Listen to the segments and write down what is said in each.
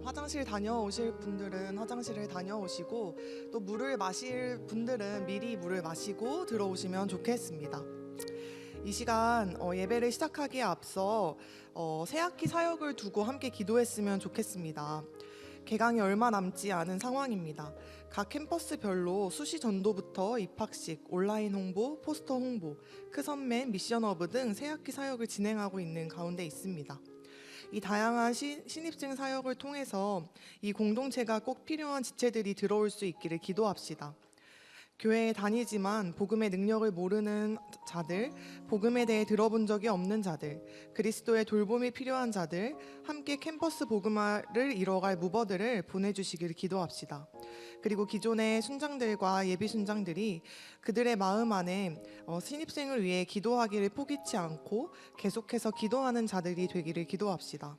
화장실 다녀오실 분들은 화장실을 다녀오시고 또 물을 마실 분들은 미리 물을 마시고 들어오시면 좋겠습니다. 이 시간 예배를 시작하기에 앞서 새학기 사역을 두고 함께 기도했으면 좋겠습니다. 개강이 얼마 남지 않은 상황입니다. 각 캠퍼스별로 수시 전도부터 입학식, 온라인 홍보, 포스터 홍보, 크선맨, 미션허브 등 새학기 사역을 진행하고 있는 가운데 있습니다. 이 다양한 신입생 사역을 통해서 이 공동체가 꼭 필요한 지체들이 들어올 수 있기를 기도합시다. 교회에 다니지만 복음의 능력을 모르는 자들, 복음에 대해 들어본 적이 없는 자들, 그리스도의 돌봄이 필요한 자들, 함께 캠퍼스 복음화를 이뤄갈 무버들을 보내주시기를 기도합시다. 그리고 기존의 순장들과 예비 순장들이 그들의 마음 안에 신입생을 위해 기도하기를 포기치 않고 계속해서 기도하는 자들이 되기를 기도합시다.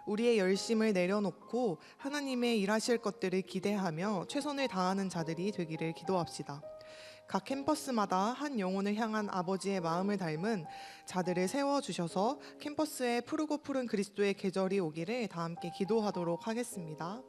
우리의 열심을 내려놓고 하나님의 일하실 것들을 기대하며 최선을 다하는 자들이 되기를 기도합시다. 각 캠퍼스마다 한 영혼을 향한 아버지의 마음을 닮은 자들을 세워주셔서 캠퍼스에 푸르고 푸른 그리스도의 계절이 오기를 다 함께 기도하도록 하겠습니다.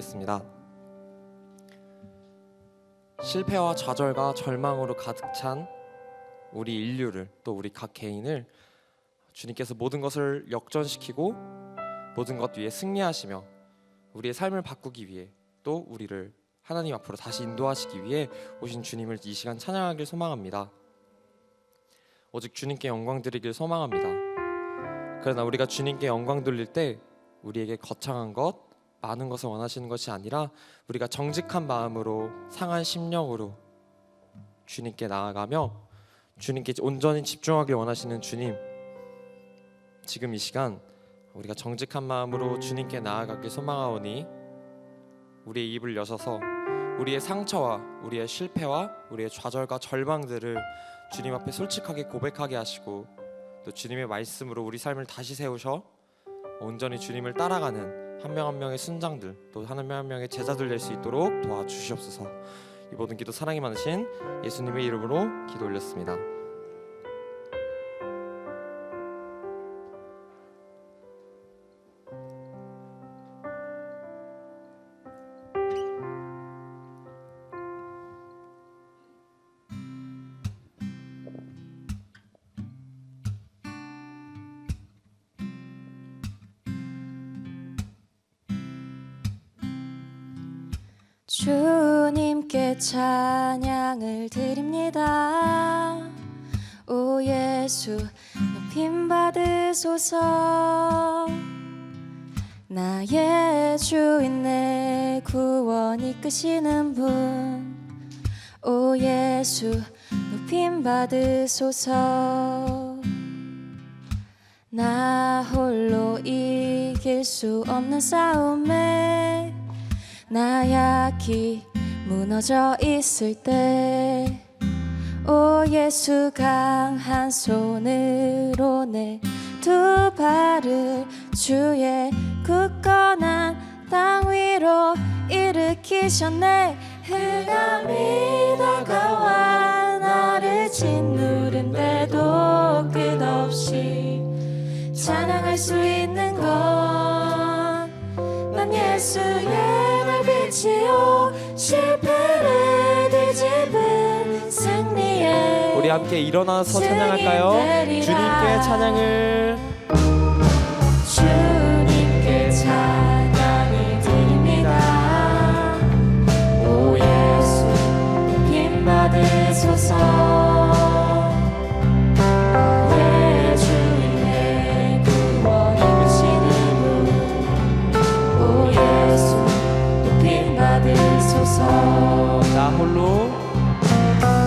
기도하겠습니다. 실패와 좌절과 절망으로 가득 찬 우리 인류를, 또 우리 각 개인을 주님께서 모든 것을 역전시키고 모든 것 위에 승리하시며 우리의 삶을 바꾸기 위해, 또 우리를 하나님 앞으로 다시 인도하시기 위해 오신 주님을 이 시간 찬양하길 소망합니다. 오직 주님께 영광 드리길 소망합니다. 그러나 우리가 주님께 영광 돌릴 때 우리에게 거창한 것, 많은 것을 원하시는 것이 아니라 우리가 정직한 마음으로, 상한 심령으로 주님께 나아가며 주님께 온전히 집중하길 원하시는 주님, 지금 이 시간 우리가 정직한 마음으로 주님께 나아가길 소망하오니 우리의 입을 여셔서 우리의 상처와 우리의 실패와 우리의 좌절과 절망들을 주님 앞에 솔직하게 고백하게 하시고, 또 주님의 말씀으로 우리 삶을 다시 세우셔 온전히 주님을 따라가는 한 명 한 명의 순장들, 또 한 명 한 명의 제자들 될 수 있도록 도와주시옵소서. 이 모든 기도 사랑이 많으신 예수님의 이름으로 기도 올렸습니다. 주님께 찬양을 드립니다. 오 예수 높임 받으소서. 나의 주인 내 구원 이끄시는 분, 오 예수 높임 받으소서. 나 홀로 이길 수 없는 싸움에 나 약히 무너져 있을 때, 오 예수 강한 손으로 내 두 발을 주의 굳건한 땅 위로 일으키셨네. 흑암이 다가와 나를 짓누른데도 끝없이 찬양할 수 있는 건 난 예수의 날 빛이요 실패를 뒤집은 승리의 우리 함께 일어나서 찬양할까요? 주님께 찬양을, 주님께 찬양을 드립니다. 오 예수 높임 받으소서.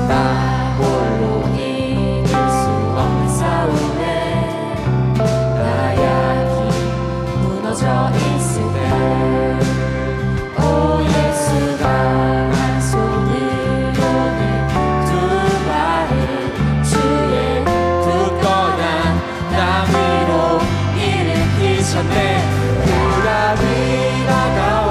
나 홀로 이길 수 없는 싸움에 나 약히 무너져 있을 때, 오 예수 강한 손으로 내 두 발을 주의 굳건한 땅 위로 일으키셨네. 흑암이 다가와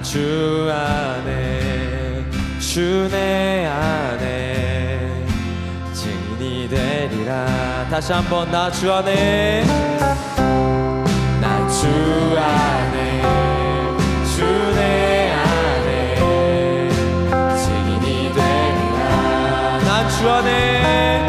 주 안에, 주 내 안에 증인이 증인이 되리라. 다시 한번 나 주 안에, 난 주 안에, 주 내 안에 증인이 되리라. 난 주 안에,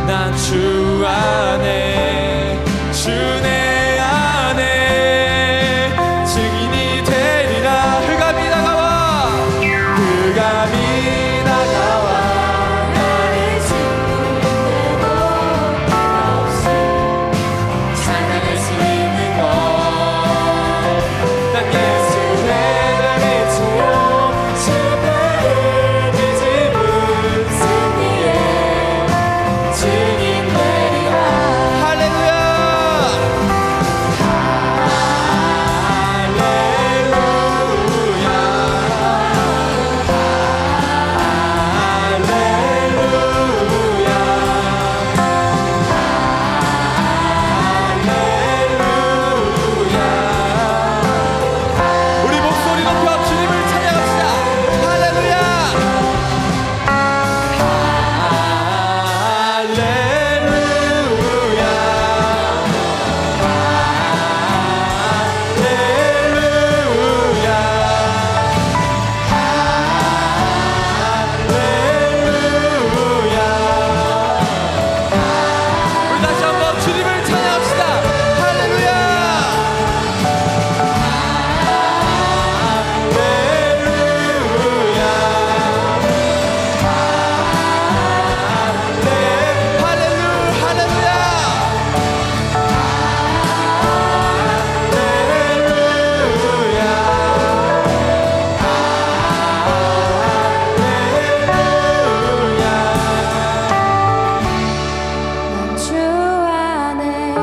난 주 안에, 주 내 안에 증인이 되리라. 흑암이 다가와, 흑암이 다가와 나를 짓는데도 없이 찬양할 수 있는 것. 난 예수의 빛으로 실패의 뒤집은 승리의 증인 되리라. 할렐루야. 우리 목소리 높여 주님을 찬양합시다. 할렐루야. 할렐루야. 할렐루야. 우리 다시 한번 주님을 찬양합시다. 할렐루야. 난 주 안에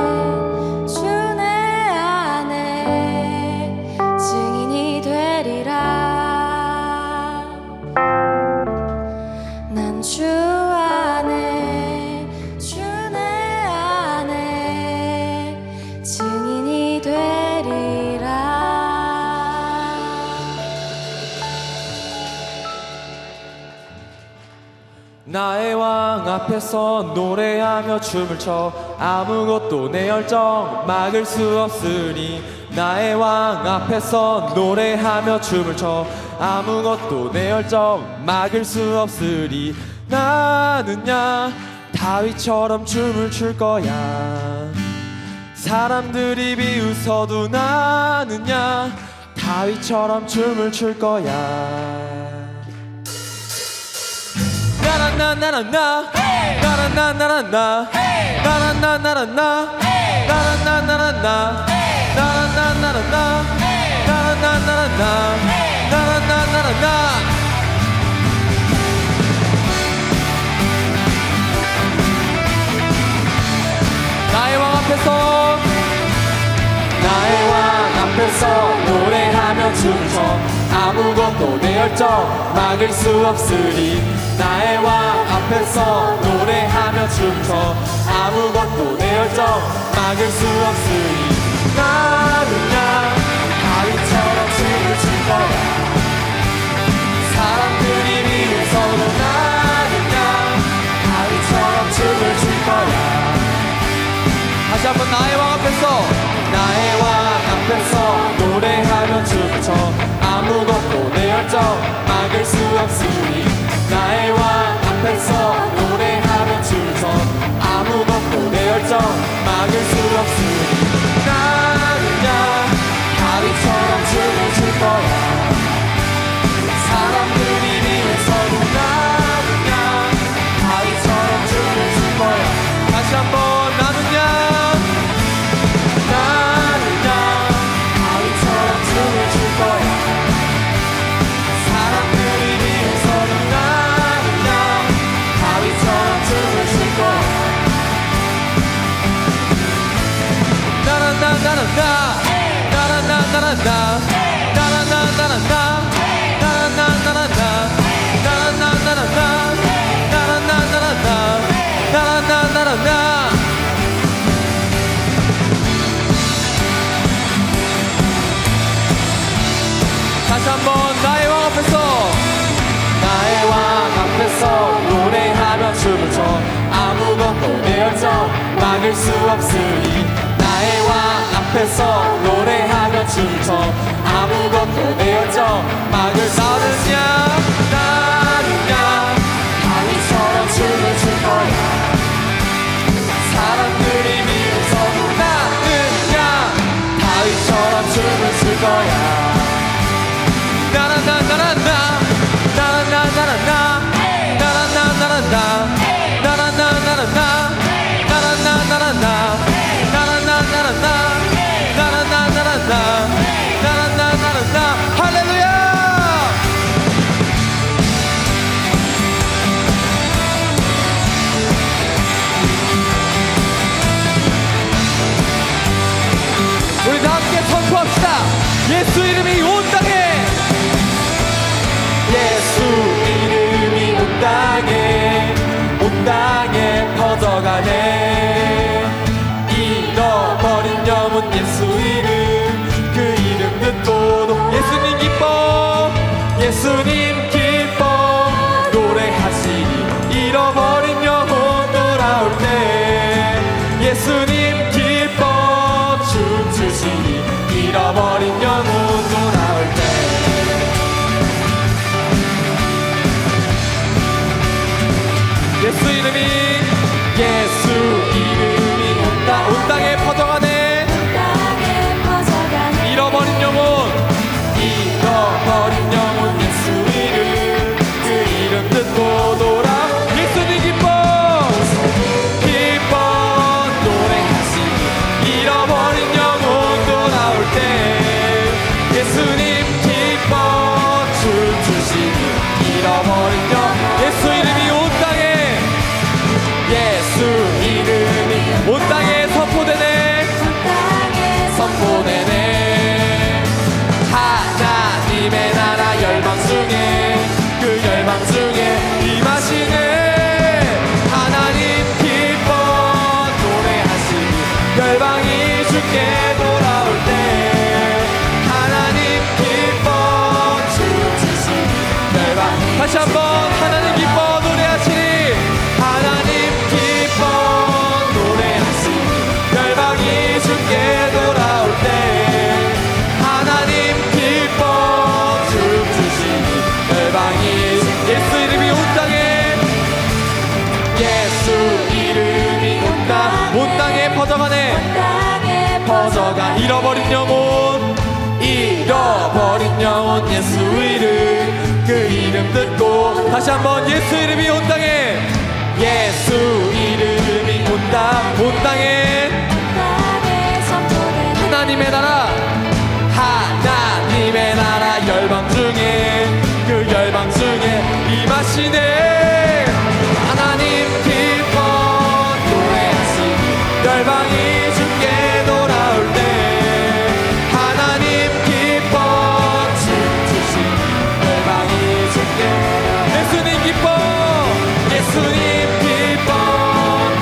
주 내 안에 증인이 되리라. 난 주 안에 주 내 안에 증인이 되리라. 나의 왕 앞에서 노래하며 춤을 춰 아무것도 내 열정 막을 수 없으니. 나의 왕 앞에서 노래하며 춤을 춰 아무것도 내 열정 막을 수 없으리. 나는야 다윗처럼 춤을 출 거야. 사람들이 비웃어도 나는야 다윗처럼 춤을 출 거야. 나나나나나 나나나나나 나나나나나 나나나나나 나나나나나 나나나나나 나나나나나. 나의 왕 앞에서, 나의 왕 앞에서 노래하며 춤춰 아무것도 내 열정 막을 수 없으리. 나의 왕 앞에서 노래하며 춤춰 아무것도 내 열정 막을 수 없으리. 나는야 다윗처럼 춤을 출 거야. 사람들이 비웃어도 나는야 다윗처럼 춤을 출 거야. 다시 한번 나의 왕 앞에서, 나의 왕 앞에서 노래하며 춤을 춰 아무것도 내 열정 막을 수 없으니. 나의 왕 앞에서 노래하며 춤을 춰 아무것도 내 열정 막을 수 없으니. 나는야 다윗처럼 춤을 출 거야. 사람들이 비웃어도 나는야 다윗처럼 춤을 출 거야. 다시 한번 나는야 다윗처럼 춤을 출 거야. 사람들이 비웃어도 나는야 다윗처럼 춤을 출 거야. 나나나나나 나나나나나 나나나나나 나나나나나 나나나나나 나나나나나 나나나나나. 다시 한번 나의 왕 앞에서, 나의 왕 앞에서 노래하며 춤을 춰 막을 수 없으니 나의 왕 앞에서 노래하며 춤춰 아무것도 내어져 막을 수 나느냐 나느냐 다윗처럼 춤을 출 거야 사람들이 미워서 나느냐 다윗처럼 춤을 출 거야 나나나나나나 나나나나나나 나나나나나나 나나나나나나 나나나나나나 나나나나나나 나나나나나나 할렐루야. 우리 다 함께 선포합시다. 예수 이름이 온 땅에 예수 이름이 온 땅에 퍼져가네 잃어버린 영혼 예수 이름 그 이름 듣고도 예수님 기뻐 예수님 기뻐 노래하시니 잃어버린 영혼 돌아올 때 예수님 기뻐 춤추시니 잃어버린 영혼 돌아올 때 예수 이름이 온 땅에 퍼져가네 잃어버린 영혼 예수 이름 그 이름 듣고 돌아 예수님 기뻐 노래하시니 잃어버린 영혼 돌아올 때 예수님 기뻐 춤추시니 잃어버린 영혼 예수 이름이 온 땅에 예수 이름이 온 땅에 선포되네 하나님의 나라 열방 중에 그 열방 중에 임하시네 하나님 기뻐 노래하시니 열방이 주께 돌아올 때 하나님 기뻐 춤추시니 열방 다시 한번 하나님 기뻐 노래하시니 하나님 기뻐 노래하시니 열방이 주께 돌아올 때 하나님 기뻐 춤추시니 열방이 예수 이름이 온 땅에 예수 이름이 온 땅에 퍼져가 잃어버린 영혼 예수 이름 그 이름 듣고 다시 한번 예수 이름이 온 땅에 예수 이름이 온 땅에 하나님의 나라 열방 중에 그 열방 중에 임하시네 하나님 기뻐 노래하시니 열방이 주께 돌아올 때 하나님 기뻐 춤추시니 열방이 주께 예수님 기뻐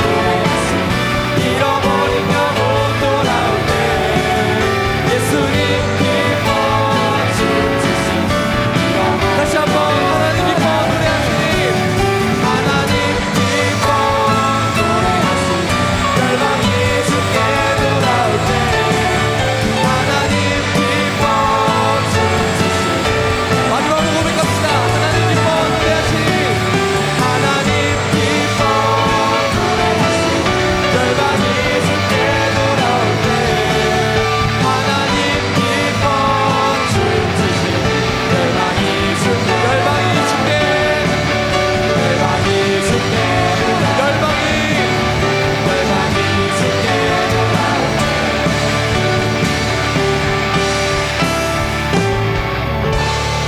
노래하시니 잃어버린 영혼 돌아올 때 예수님 다시 한번 하나님 기뻐 노래하시니 하나님 기뻐 노래하시니 열방이 주께 돌아올 때 하나님 기뻐 춤추시니 마지막으로 고백합시다. 하나님 기뻐 노래하시니 하나님 기뻐 노래하시니 열방이 주께 돌아올 때 하나님 기뻐 춤추시니 열방이 주께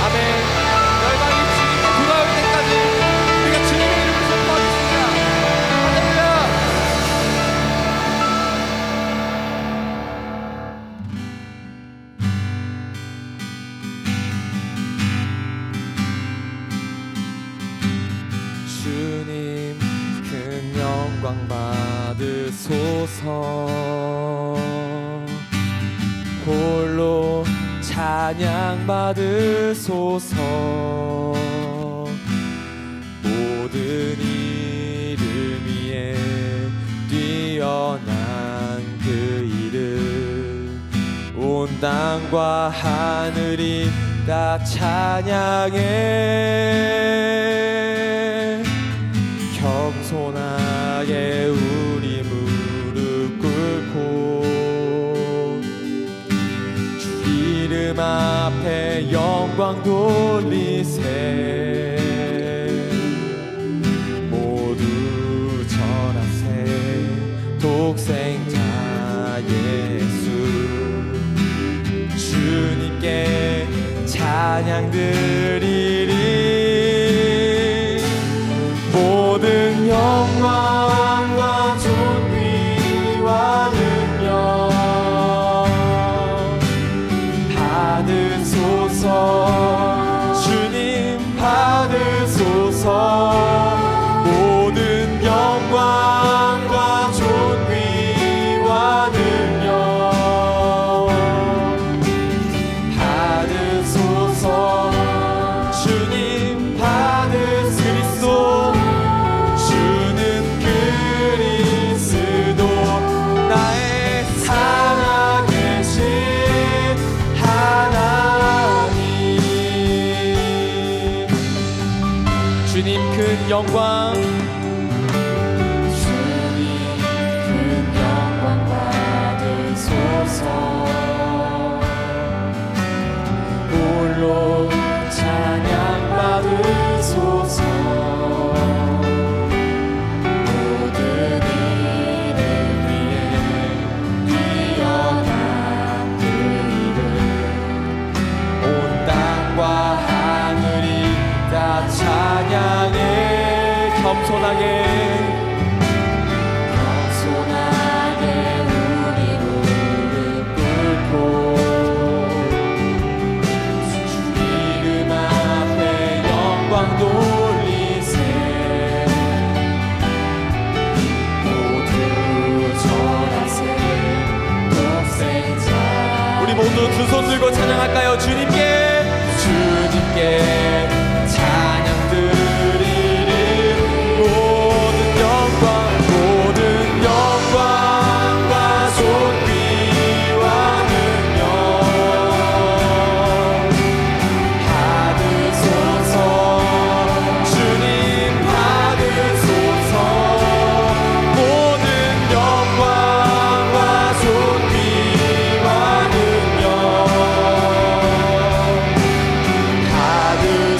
아멘. 열방이 주님께 돌아올 때까지 우리가 주님의 이름을 선포하겠습니다. 할렐루야. 주님 큰 영광 받으소서 홀로 찬양 받으소서 모든 이름 위에 뛰어난 그 이름 온 땅과 하늘이 다 찬양해. 겸손하게 우리 무릎 꿇고 주 이름 앞에 영광 돌리세. 모두 전하세. 독생자 예수 주님께 찬양 드리리. 모든 영광과 존귀와 능력 받으소서. 주님 받으소서. 모든 영광과 존귀와 능력 받으소서. 주님 받으소서. 주는 그리스도 나의 살아계신 하나님. 주님 큰 영광, 주님 큰 영광 받으소서. 홀로 찬양 받으소서. 모든 이름 위에 뛰어난 그 이름 온 땅과 하늘이 다 찬양해. 겸손하게 겸손하게 우리 무릎 꿇고 주 이름 앞에 영광 돌리세. 모두 전하세. 독생자 우리 모두 두 손 들고 찬양할까요? 주님께 찬양 드리리. 모든 영광과 존귀와 능력 받으소서. 주님 받으소서. 모든 영광과 존귀와 능력 받으소서.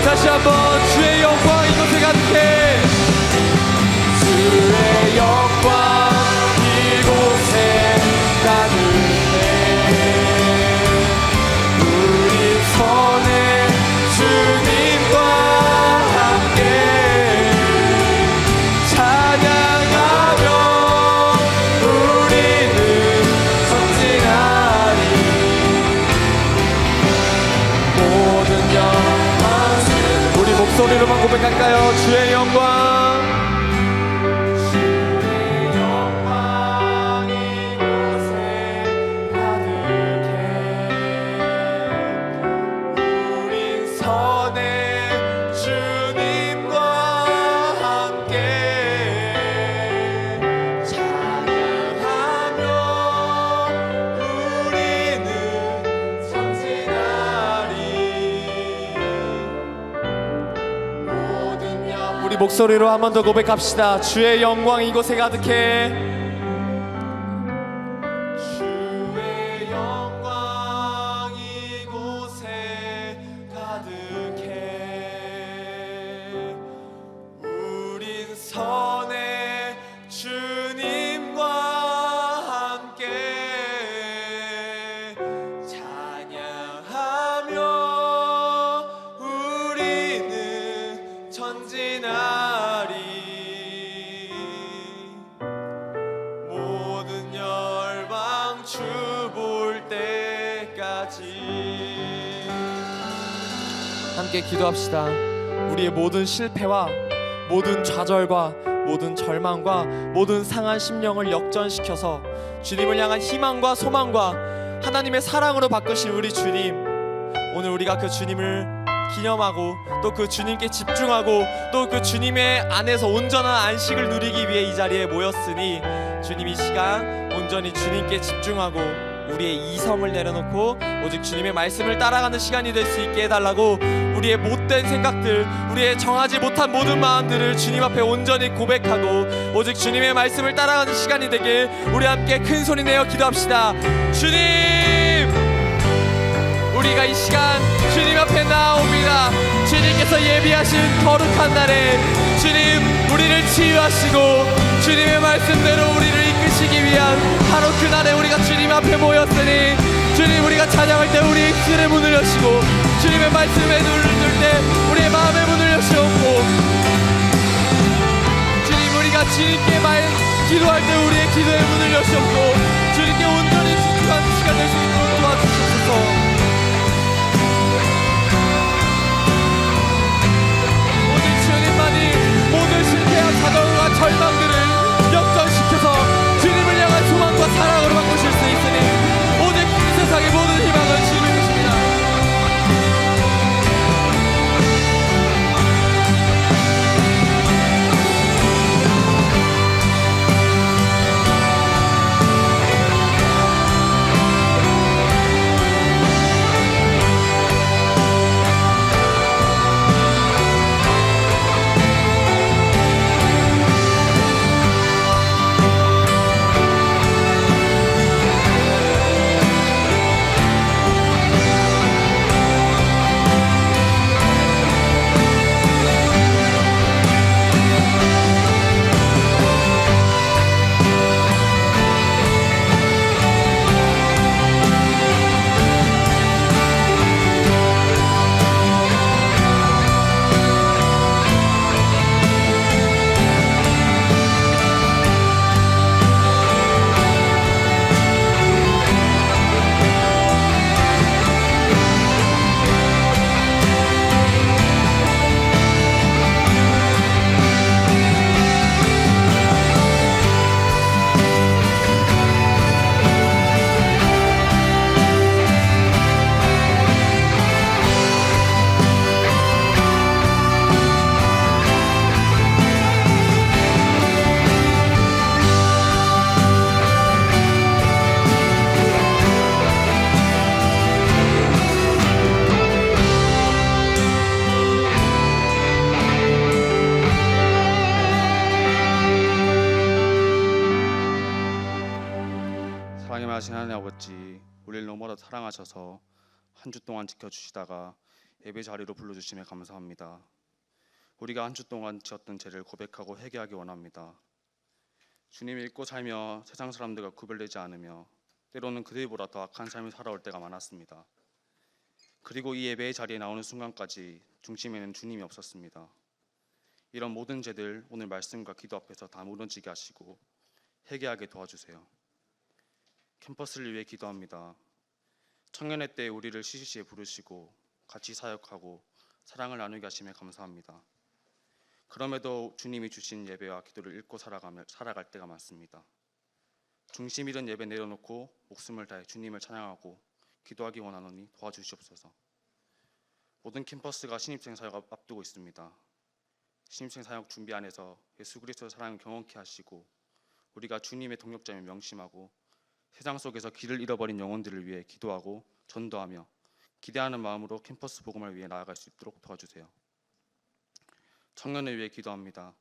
다시 한번 주의 영광 이곳에 가득해. 주의 영광 이곳에 가득해. 우리 선에 주님과 함께 찬양하며 우리는 전진하리. 모든 영광 우리 목소리로만 고백할까요? 주의 영광 목소리로 한 번 더 고백합시다. 주의 영광 이곳에 가득해. 주의 영광 이곳에 가득해. 우린 선에 주님과 함께 찬양하며 우리는 전진하리. 모든 열방 주 볼 때까지. 함께 기도합시다. 우리의 모든 실패와 모든 좌절과 모든 절망과 모든 상한 심령을 역전시켜서 주님을 향한 희망과 소망과 하나님의 사랑으로 바꾸신 우리 주님, 오늘 우리가 그 주님을 기념하고 또 그 주님께 집중하고 또 그 주님의 안에서 온전한 안식을 누리기 위해 이 자리에 모였으니 주님 이 시간 온전히 주님께 집중하고 우리의 이성을 내려놓고 오직 주님의 말씀을 따라가는 시간이 될 수 있게 해달라고, 우리의 못된 생각들, 우리의 정하지 못한 모든 마음들을 주님 앞에 온전히 고백하고 오직 주님의 말씀을 따라가는 시간이 되길 우리 함께 큰 소리 내어 기도합시다. 주님, 우리가 이 시간 주님 앞에 나옵니다. 주님께서 예비하신 거룩한 날에 주님 우리를 치유하시고 주님의 말씀대로 우리를 이끄시기 위한 바로 그날에 우리가 주님 앞에 모였으니 주님, 우리가 찬양할 때 우리의 입술의 문을 여시고 주님의 말씀에 눈을 뜰 때 우리의 마음의 문을 여시옵고 주님, 우리가 주님께 기도할 때 우리의 기도의 문을 여시옵고 주님께 온전히 집중하는 시간 될 수 있도록 도와주시옵소서. 모든 실패와 좌절과 절망들을 역전시켜서 주님을 향한 소망과 사랑으로 바꾸실 수 있으니 오직 이 세상의 모든 희망은 주님의 것입니다. 사랑의 하나님 아버지, 우리를 너무나 사랑하셔서 한 주 동안 지켜주시다가 예배 자리로 불러주심에 감사합니다. 우리가 한 주 동안 지었던 죄를 고백하고 회개하기 원합니다. 주님을 잊고 살며 세상 사람들과 구별되지 않으며 때로는 그들보다 더 악한 삶을 살아올 때가 많았습니다. 그리고 이 예배의 자리에 나오는 순간까지 중심에는 주님이 없었습니다. 이런 모든 죄들 오늘 말씀과 기도 앞에서 다 무너지게 하시고 회개하게 도와주세요. 캠퍼스를 위해 기도합니다. 청년회 때 우리를 CCC에 부르시고 같이 사역하고 사랑을 나누게 하심에 감사합니다. 그럼에도 주님이 주신 예배와 기도를 읽고 살아갈 때가 많습니다. 중심 잃은 예배 내려놓고 목숨을 다해 주님을 찬양하고 기도하기 원하노니 도와주시옵소서. 모든 캠퍼스가 신입생 사역 앞두고 있습니다. 신입생 사역 준비 안에서 예수 그리스도의 사랑을 경험케 하시고 우리가 주님의 동역자임을 명심하고 세상 속에서 길을 잃어버린 영혼들을 위해 기도하고 전도하며 기대하는 마음으로 캠퍼스 복음을 위해 나아갈 수 있도록 도와주세요. 청년을 위해 기도합니다.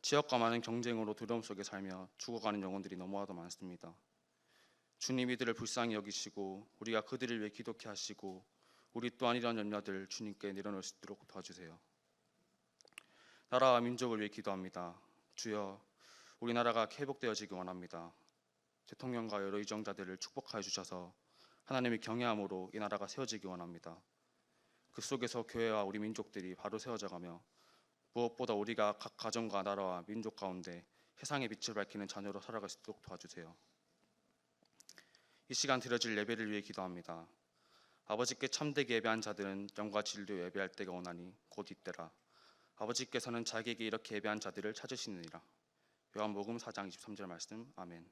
지역과 많은 경쟁으로 두려움 속에 살며 죽어가는 영혼들이 너무나도 많습니다. 주님 이들을 불쌍히 여기시고 우리가 그들을 위해 기도케 하시고 우리 또한 이런 염려들 주님께 내려놓을 수 있도록 도와주세요. 나라와 민족을 위해 기도합니다. 주여, 우리나라가 회복되어지기 원합니다. 대통령과 여러 의정자들을 축복하여 주셔서 하나님의 경외함으로 이 나라가 세워지기 원합니다. 그 속에서 교회와 우리 민족들이 바로 세워져가며 무엇보다 우리가 각 가정과 나라와 민족 가운데 세상의 빛을 밝히는 자녀로 살아갈 수 있도록 도와주세요. 이 시간 드려질 예배를 위해 기도합니다. 아버지께 참되게 예배한 자들은 영과 진리로 예배할 때가 오나니 곧 이때라. 아버지께서는 자기에게 이렇게 예배한 자들을 찾으시느니라. 요한복음 4장 23절 말씀. 아멘.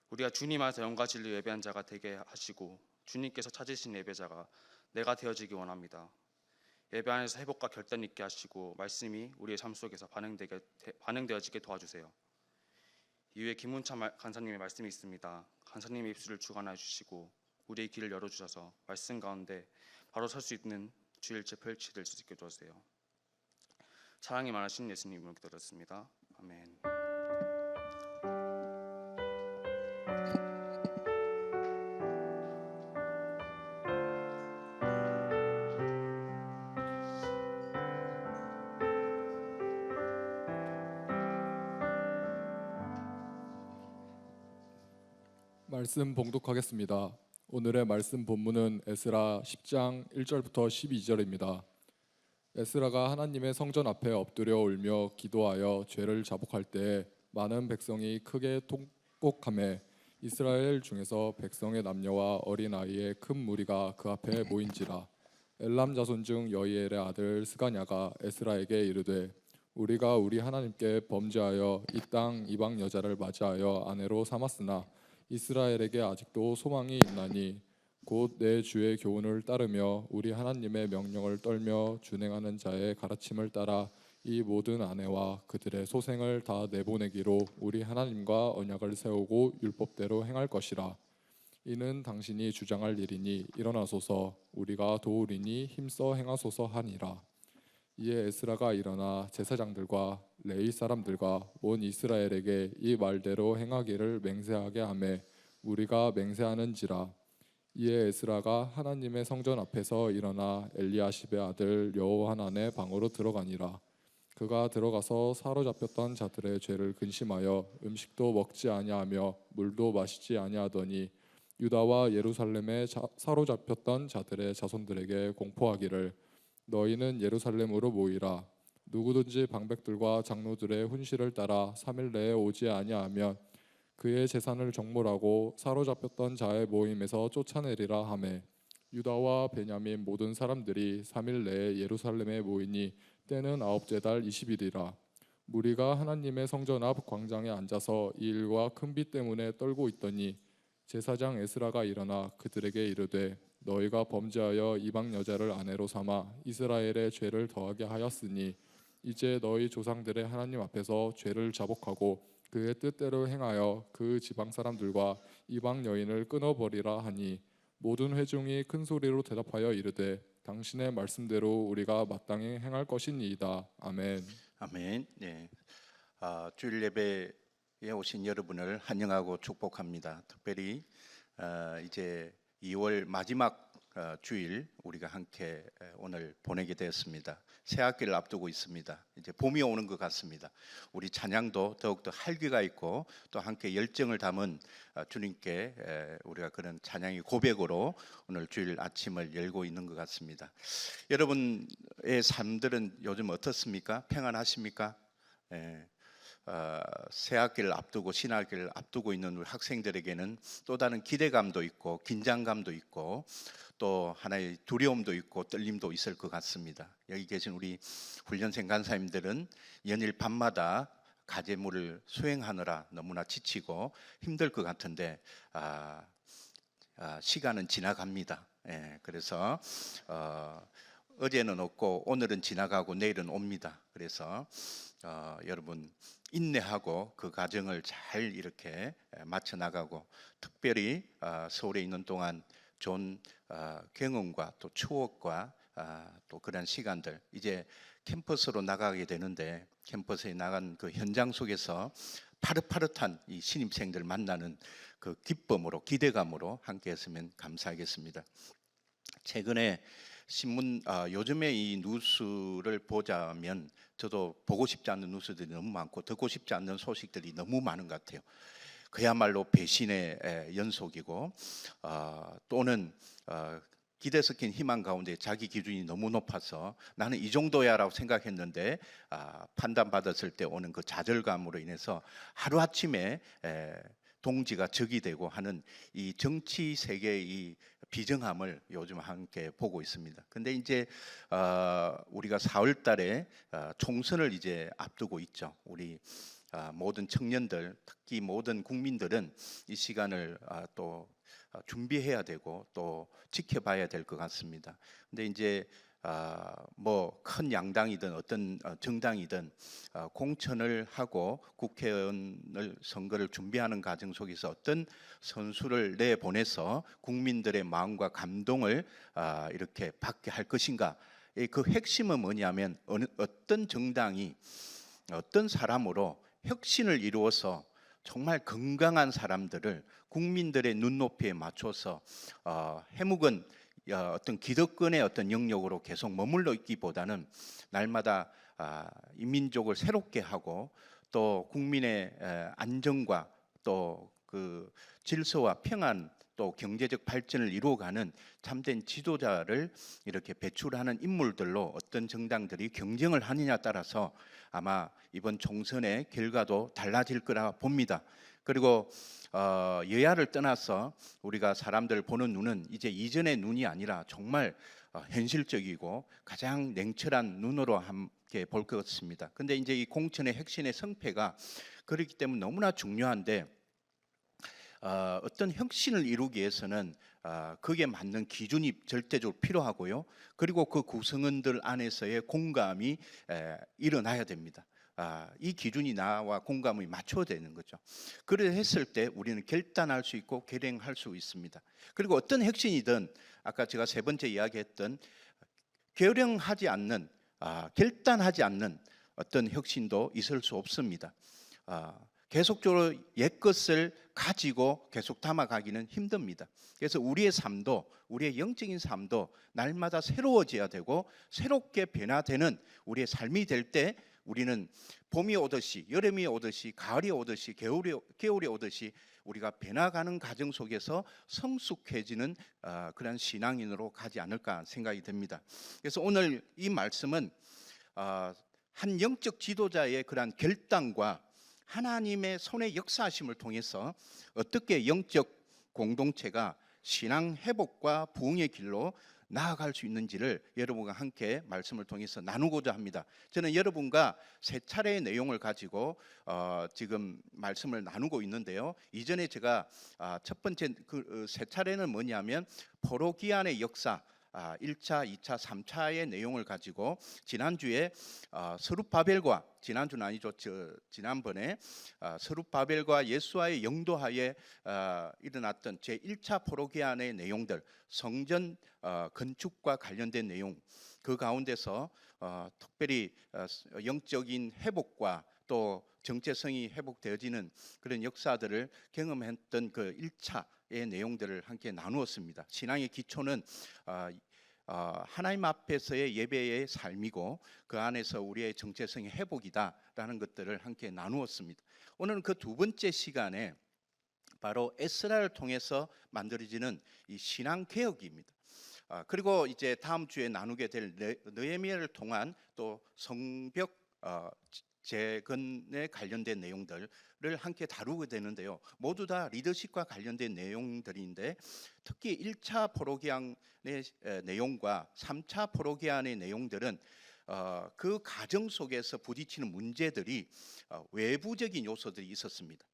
우리가 주님 안에서 영과 진리로 예배한 자가 되게 하시고 주님께서 찾으신 예배자가 내가 되어지기 원합니다. 예배 안에서 회복과 결단 있게 하시고 말씀이 우리의 삶 속에서 반응되어지게 도와주세요. 이후에 김문찬 간사님의 말씀이 있습니다. 간사님의 입술을 주관하여 주시고 우리의 길을 열어주셔서 말씀 가운데 바로 설 수 있는 주일째 펼치될 수 있게 도와주세요. 사랑이 많으신 예수님을 기도드렸습니다. 아멘. 말씀 봉독하겠습니다. 오늘의 말씀 본문은 에스라 10장 1절부터 12절입니다. 에스라가 하나님의 성전 앞에 엎드려 울며 기도하여 죄를 자복할 때 많은 백성이 크게 통곡하매 이스라엘 중에서 백성의 남녀와 어린 아이의 큰 무리가 그 앞에 모인지라. 엘람 자손 중 여이엘의 아들 스가냐가 에스라에게 이르되 우리가 우리 하나님께 범죄하여 이 땅 이방 여자를 맞이하여 아내로 삼았으나 이스라엘에게 아직도 소망이 있나니 곧 내 주의 교훈을 따르며 우리 하나님의 명령을 떨며 준행하는 자의 가르침을 따라 이 모든 아내와 그들의 소생을 다 내보내기로 우리 하나님과 언약을 세우고 율법대로 행할 것이라. 이는 당신이 주장할 일이니 일어나소서 우리가 도우리니 힘써 행하소서 하니라. 이에 에스라가 일어나 제사장들과 레위 사람들과 온 이스라엘에게 이 말대로 행하기를 맹세하게 하매 우리가 맹세하는지라. 이에 에스라가 하나님의 성전 앞에서 일어나 엘리야십의 아들 여호하난의 방으로 들어가니라. 그가 들어가서 사로잡혔던 자들의 죄를 근심하여 음식도 먹지 아니하며 물도 마시지 아니하더니 유다와 예루살렘에 사로잡혔던 자들의 자손들에게 공포하기를 너희는 예루살렘으로 모이라. 누구든지 방백들과 장로들의 훈시를 따라 3일 내에 오지 아니하면 그의 재산을 정몰하고 사로잡혔던 자의 모임에서 쫓아내리라 하매 유다와 베냐민 모든 사람들이 3일 내에 예루살렘에 모이니 때는 아홉째 달 20일이라. 무리가 하나님의 성전 앞 광장에 앉아서 이 일과 큰 비 때문에 떨고 있더니 제사장 에스라가 일어나 그들에게 이르되 너희가 범죄하여 이방 여자를 아내로 삼아 이스라엘의 죄를 더하게 하였으니 이제 너희 조상들의 하나님 앞에서 죄를 자복하고 그의 뜻대로 행하여 그 지방 사람들과 이방 여인을 끊어버리라 하니 모든 회중이 큰 소리로 대답하여 이르되 당신의 말씀대로 우리가 마땅히 행할 것이니이다. 아멘. 아멘. 네. 주일 예배에 오신 여러분을 환영하고 축복합니다. 특별히 이제 2월 마지막 주일 우리가 함께 오늘 보내게 되었습니다. 새 학기를 앞두고 있습니다. 이제 봄이 오는 것 같습니다. 우리 찬양도 더욱더 활기가 있고 또 함께 열정을 담은 주님께 우리가 그런 찬양의 고백으로 오늘 주일 아침을 열고 있는 것 같습니다. 여러분의 삶들은 요즘 어떻습니까? 평안하십니까? 새 학기를 앞두고 신학기를 앞두고 있는 우리 학생들에게는 또 다른 기대감도 있고 긴장감도 있고 또 하나의 두려움도 있고 떨림도 있을 것 같습니다. 여기 계신 우리 훈련생 간사님들은 연일 밤마다 과제물을 수행하느라 너무나 지치고 힘들 것 같은데 시간은 지나갑니다. 그래서 어제는 없고 오늘은 지나가고 내일은 옵니다. 그래서 여러분 인내하고 그 과정을 잘 이렇게 맞춰 나가고 특별히 서울에 있는 동안 좋은 경험과 또 추억과 또 그런 시간들 이제 캠퍼스로 나가게 되는데 캠퍼스에 나간 그 현장 속에서 파릇파릇한 이 신입생들 만나는 그 기쁨으로 기대감으로 함께했으면 감사하겠습니다. 최근에 신문 요즘에 이 뉴스를 보자면 저도 보고 싶지 않는 뉴스들이 너무 많고 듣고 싶지 않는 소식들이 너무 많은 것 같아요. 그야말로 배신의 연속이고 또는 기대 섞인 희망 가운데 자기 기준이 너무 높아서 나는 이 정도야라고 생각했는데 판단받았을 때 오는 그 좌절감으로 인해서 하루아침에 동지가 적이 되고 하는 이 정치 세계의 이 비정함을 요즘 함께 보고 있습니다. 근데 이제 우리가 4월 달에 총선을 이제 앞두고 있죠. 우리 모든 청년들, 특히 모든 국민들은 이 시간을 또 준비해야 되고 또 지켜봐야 될 것 같습니다. 근데 이제 뭐 큰 양당이든 어떤 정당이든 공천을 하고 국회의원을 선거를 준비하는 과정 속에서 어떤 선수를 내보내서 국민들의 마음과 감동을 이렇게 받게 할 것인가. 그 핵심은 뭐냐면 어떤 정당이 어떤 사람으로 혁신을 이루어서 정말 건강한 사람들을 국민들의 눈높이에 맞춰서 해묵은 어떤 기득권의 어떤 영역으로 계속 머물러 있기보다는 날마다 이 민족을 새롭게 하고 또 국민의 안정과 또 그 질서와 평안 또 경제적 발전을 이루어가는 참된 지도자를 이렇게 배출하는 인물들로 어떤 정당들이 경쟁을 하느냐에 따라서 아마 이번 총선의 결과도 달라질 거라 봅니다. 그리고 여야를 떠나서 우리가 사람들 보는 눈은 이제 이전의 눈이 아니라 정말 현실적이고 가장 냉철한 눈으로 함께 볼 것 같습니다. 근데 이제 이 공천의 핵심의 성패가 그렇기 때문에 너무나 중요한데 어떤 혁신을 이루기 위해서는 그게 맞는 기준이 절대적으로 필요하고요. 그리고 그 구성원들 안에서의 공감이 일어나야 됩니다. 이 기준이 나와 공감이 맞춰야 되는 거죠. 그래 했을 때 우리는 결단할 수 있고 결행할 수 있습니다. 그리고 어떤 혁신이든 아까 제가 세 번째 이야기했던 결행하지 않는 결단하지 않는 어떤 혁신도 있을 수 없습니다. 계속적으로 옛것을 가지고 계속 담아가기는 힘듭니다. 그래서 우리의 삶도 우리의 영적인 삶도 날마다 새로워져야 되고 새롭게 변화되는 우리의 삶이 될 때 우리는 봄이 오듯이 여름이 오듯이 가을이 오듯이 겨울이 오듯이 우리가 변화가는 과정 속에서 성숙해지는 그런 신앙인으로 가지 않을까 생각이 됩니다. 그래서 오늘 이 말씀은 한 영적 지도자의 그러한 결단과 하나님의 손의 역사하심을 통해서 어떻게 영적 공동체가 신앙 회복과 부흥의 길로 나아갈 수 있는지를 여러분과 함께 말씀을 통해서 나누고자 합니다. 저는 여러분과 세 차례의 내용을 가지고 지금 말씀을 나누고 있는데요. 이전에 제가 첫 번째 그 세 차례는 뭐냐면 포로기안의 역사 1차, 2차, 3차의 내용을 가지고 지난주에 스룹바벨과 지난주는 아니죠. 지난번에 스룹바벨과 예수와의 영도하에 일어났던 제1차 포로기안의 내용들, 성전 건축과 관련된 내용, 그 가운데서 특별히 영적인 회복과 또 정체성이 회복되어지는 그런 역사들을 경험했던 그 1차의 내용들을 함께 나누었습니다. 신앙의 기초는 하나님 앞에서의 예배의 삶이고 그 안에서 우리의 정체성의 회복이다라는 것들을 함께 나누었습니다. 오늘은 그 두 번째 시간에 바로 에스라를 통해서 만들어지는 이 신앙 개혁입니다. 그리고 이제 다음 주에 나누게 될 느헤미야를 통한 또 성벽 재건에 관련된 내용들을 함께 다루게 되는데요. 모두 다 리더십과 관련된 내용들인데 특히 1차 포로기한의 내용과 3차 포로기한의 내용들은 그 과정 속에서 부딪히는 문제들이 외부적인 요소들이 있었습니다.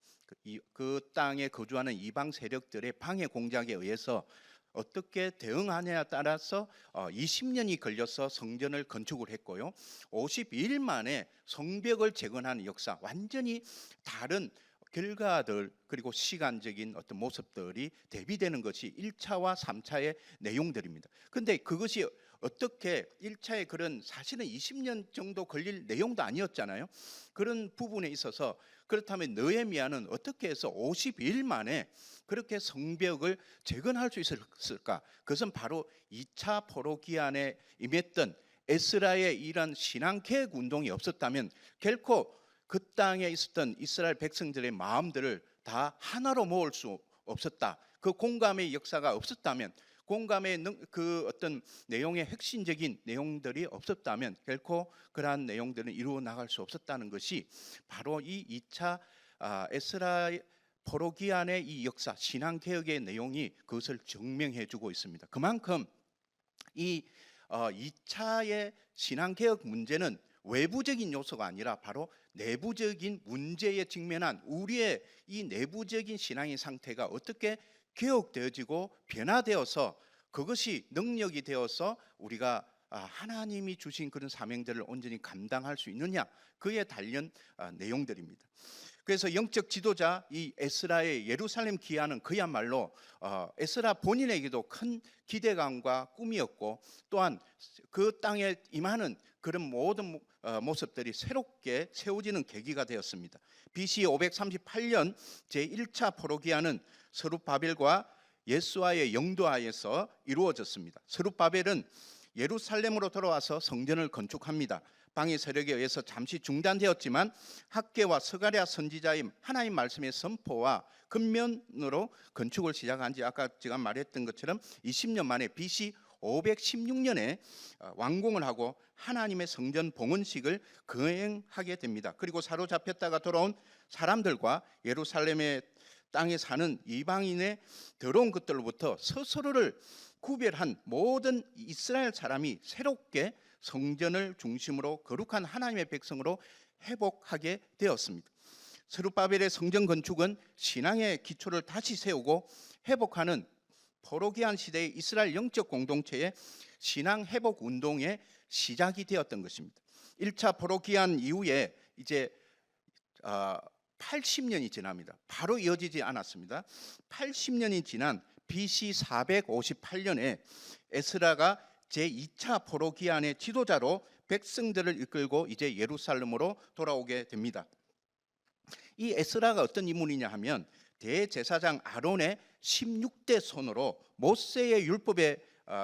그 땅에 거주하는 이방 세력들의 방해 공작에 의해서 어떻게 대응하냐에 따라서 20년이 걸려서 성전을 건축을 했고요. 52일 만에 성벽을 재건하는 역사, 완전히 다른 결과들 그리고 시간적인 어떤 모습들이 대비되는 것이 1차와 3차의 내용들입니다. 근데 그것이 어떻게 1차의 그런 사실은 20년 정도 걸릴 내용도 아니었잖아요. 그런 부분에 있어서 그렇다면 느헤미야는 어떻게 해서 52일 만에 그렇게 성벽을 재건할 수 있을까? 그것은 바로 2차 포로기한에 임했던 에스라의 이런 신앙 개혁 운동이 없었다면 결코 그 땅에 있었던 이스라엘 백성들의 마음들을 다 하나로 모을 수 없었다. 그 공감의 역사가 없었다면, 공감의 그 어떤 내용의 핵심적인 내용들이 없었다면 결코 그러한 내용들은 이루어 나갈 수 없었다는 것이 바로 이 2차 에스라 포로기한의 이 역사, 신앙 개혁의 내용이 그것을 증명해 주고 있습니다. 그만큼 이 2차의 신앙 개혁 문제는 외부적인 요소가 아니라 바로 내부적인 문제에 직면한 우리의 이 내부적인 신앙의 상태가 어떻게 개혁되어지고 변화되어서 그것이 능력이 되어서 우리가 하나님이 주신 그런 사명들을 온전히 감당할 수 있느냐, 그에 관련 내용들입니다. 그래서 영적 지도자 이 에스라의 예루살렘 귀환은 그야말로 에스라 본인에게도 큰 기대감과 꿈이었고 또한 그 땅에 임하는 그런 모든 모습들이 새롭게 세워지는 계기가 되었습니다. BC 538년 제1차 포로기한은 스룹바벨과 예수아의 영도하에서 이루어졌습니다. 스룹바벨은 예루살렘으로 돌아와서 성전을 건축합니다. 방해 세력에 의해서 잠시 중단되었지만 학개와 스가랴 선지자의 하나님 말씀의 선포와 근면으로 건축을 시작한 지 아까 제가 말했던 것처럼 20년 만에 BC 516년에 완공을 하고 하나님의 성전 봉헌식을 거행하게 됩니다. 그리고 사로잡혔다가 돌아온 사람들과 예루살렘의 땅에 사는 이방인의 더러운 것들로부터 스스로를 구별한 모든 이스라엘 사람이 새롭게 성전을 중심으로 거룩한 하나님의 백성으로 회복하게 되었습니다. 스룹바벨의 성전 건축은 신앙의 기초를 다시 세우고 회복하는 포로기한 시대의 이스라엘 영적 공동체의 신앙 회복 운동의 시작이 되었던 것입니다. 1차 포로기한 이후에 이제 80년이 지납니다. 바로 이어지지 않았습니다. 80년이 지난 BC 458년에 에스라가 제2차 포로기한의 지도자로 백성들을 이끌고 이제 예루살렘으로 돌아오게 됩니다. 이 에스라가 어떤 인물이냐 하면 대제사장 아론의 16대 손으로 모세의 율법에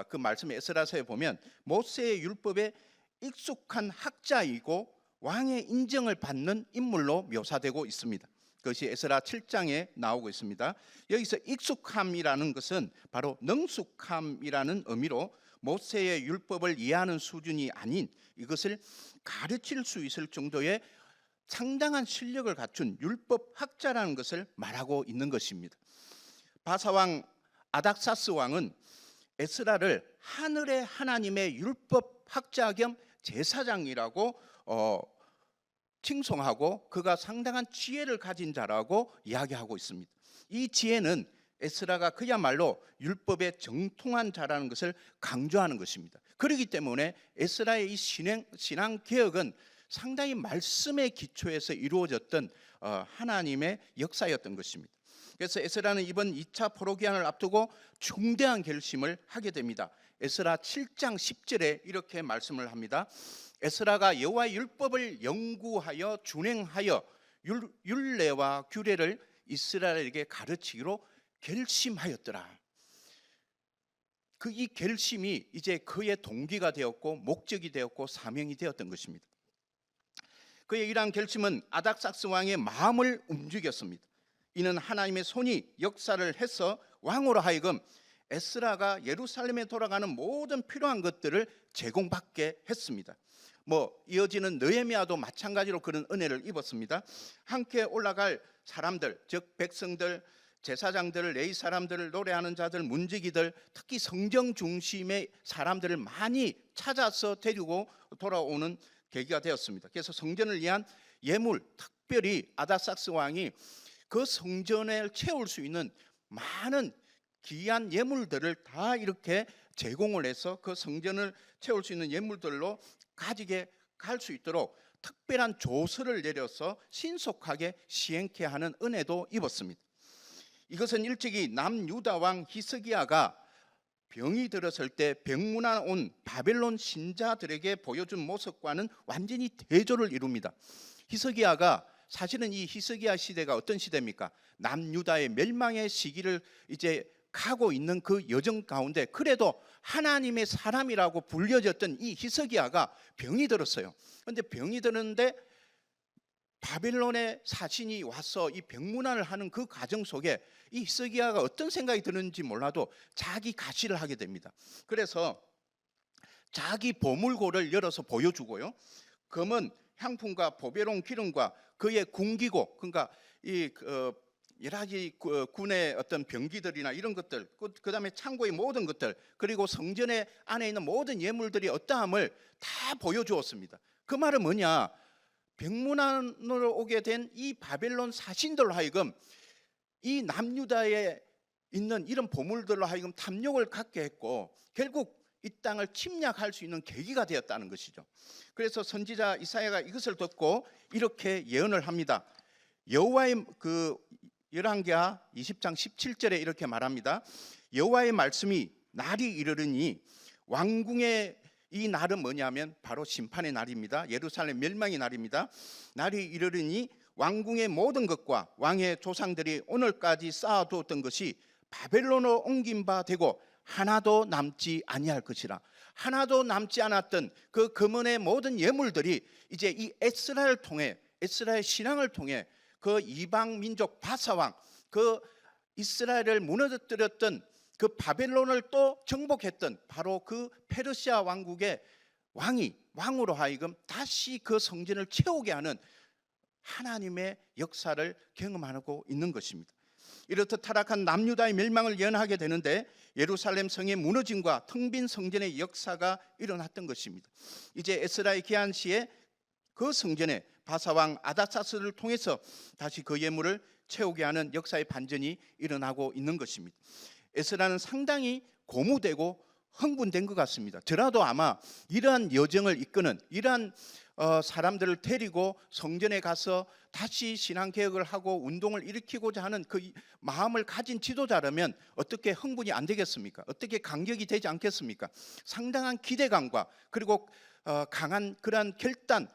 그 말씀에 에스라서에 보면 모세의 율법에 익숙한 학자이고 왕의 인정을 받는 인물로 묘사되고 있습니다. 그것이 에스라 7장에 나오고 있습니다. 여기서 익숙함이라는 것은 바로 능숙함이라는 의미로 모세의 율법을 이해하는 수준이 아닌 이것을 가르칠 수 있을 정도의 상당한 실력을 갖춘 율법 학자라는 것을 말하고 있는 것입니다. 바사왕 아닥사스 왕은 에스라를 하늘의 하나님의 율법 학자 겸 제사장이라고 칭송하고 그가 상당한 지혜를 가진 자라고 이야기하고 있습니다. 이 지혜는 에스라가 그야말로 율법에 정통한 자라는 것을 강조하는 것입니다. 그렇기 때문에 에스라의 이 신앙 개혁은 상당히 말씀의 기초에서 이루어졌던 하나님의 역사였던 것입니다. 그래서 에스라는 이번 2차 포로기한을 앞두고 중대한 결심을 하게 됩니다. 에스라 7장 10절에 이렇게 말씀을 합니다. 에스라가 여호와의 율법을 연구하여 준행하여 율례와 규례를 이스라엘에게 가르치기로 결심하였더라. 이 결심이 이제 그의 동기가 되었고 목적이 되었고 사명이 되었던 것입니다. 그의 이러한 결심은 아닥삭스 왕의 마음을 움직였습니다. 이는 하나님의 손이 역사를 해서 왕으로 하여금 에스라가 예루살렘에 돌아가는 모든 필요한 것들을 제공받게 했습니다. 이어지는 느헤미야도 마찬가지로 그런 은혜를 입었습니다. 함께 올라갈 사람들, 즉 백성들, 제사장들, 레위 사람들을, 노래하는 자들, 문지기들, 특히 성경 중심의 사람들을 많이 찾아서 데리고 돌아오는 계기가 되었습니다. 그래서 성전을 위한 예물, 특별히 아닥삭스 왕이 그 성전을 채울 수 있는 많은 귀한 예물들을 다 이렇게 제공을 해서 그 성전을 채울 수 있는 예물들로 가지게 갈 수 있도록 특별한 조서를 내려서 신속하게 시행케 하는 은혜도 입었습니다. 이것은 일찍이 남유다 왕 히스기야가 병이 들었을 때 병문안 온 바벨론 신자들에게 보여준 모습과는 완전히 대조를 이룹니다. 히스기야가 사실은 이 히스기야 시대가 어떤 시대입니까? 남유다의 멸망의 시기를 이제 가고 있는 그 여정 가운데 그래도 하나님의 사람이라고 불려졌던 이 히스기야가 병이 들었어요. 그런데 병이 드는데 바벨론의 사신이 와서 이 병문안을 하는 그 과정 속에 이 히스기야가 어떤 생각이 드는지 몰라도 자기 가시를 하게 됩니다. 그래서 자기 보물고를 열어서 보여주고요. 금은 향품과 보배로운 기름과 그의 군기고, 그러니까 이 여러 가지 군의 어떤 병기들이나 이런 것들, 그 다음에 창고의 모든 것들, 그리고 성전의 안에 있는 모든 예물들이 어떠함을 다 보여주었습니다. 그 말은 뭐냐? 병문안으로 오게 된 이 바벨론 사신들로 하여금 이 남유다에 있는 이런 보물들로 하여금 탐욕을 갖게 했고 결국 이 땅을 침략할 수 있는 계기가 되었다는 것이죠. 그래서 선지자 이사야가 이것을 듣고 이렇게 예언을 합니다. 여호와의 열왕기하 20장 17절에 이렇게 말합니다. 여호와의 말씀이 날이 이르르니 왕궁의 이 날은 뭐냐면 바로 심판의 날입니다. 예루살렘 멸망의 날입니다. 날이 이르르니 왕궁의 모든 것과 왕의 조상들이 오늘까지 쌓아두었던 것이 바벨론으로 옮긴 바 되고 하나도 남지 아니할 것이라. 하나도 남지 않았던 그 금은의 모든 예물들이 이제 이 에스라를 통해, 에스라의 신앙을 통해 그 이방 민족 바사왕, 그 이스라엘을 무너뜨렸던 그 바벨론을 또 정복했던 바로 그 페르시아 왕국의 왕으로 하여금 다시 그 성전을 채우게 하는 하나님의 역사를 경험하고 있는 것입니다. 이렇듯 타락한 남유다의 멸망을 예언하게 되는데 예루살렘 성의 무너짐과 텅 빈 성전의 역사가 일어났던 것입니다. 이제 에스라의 기한 시에 그 성전에 바사왕 아닥사스를 통해서 다시 그 예물을 채우게 하는 역사의 반전이 일어나고 있는 것입니다. 에스라는 상당히 고무되고 흥분된 것 같습니다. 저라도 아마 이러한 여정을 이끄는 이러한 사람들을 데리고 성전에 가서 다시 신앙개혁을 하고 운동을 일으키고자 하는 그 마음을 가진 지도자라면 어떻게 흥분이 안 되겠습니까? 어떻게 감격이 되지 않겠습니까? 상당한 기대감과 그리고 강한 그러한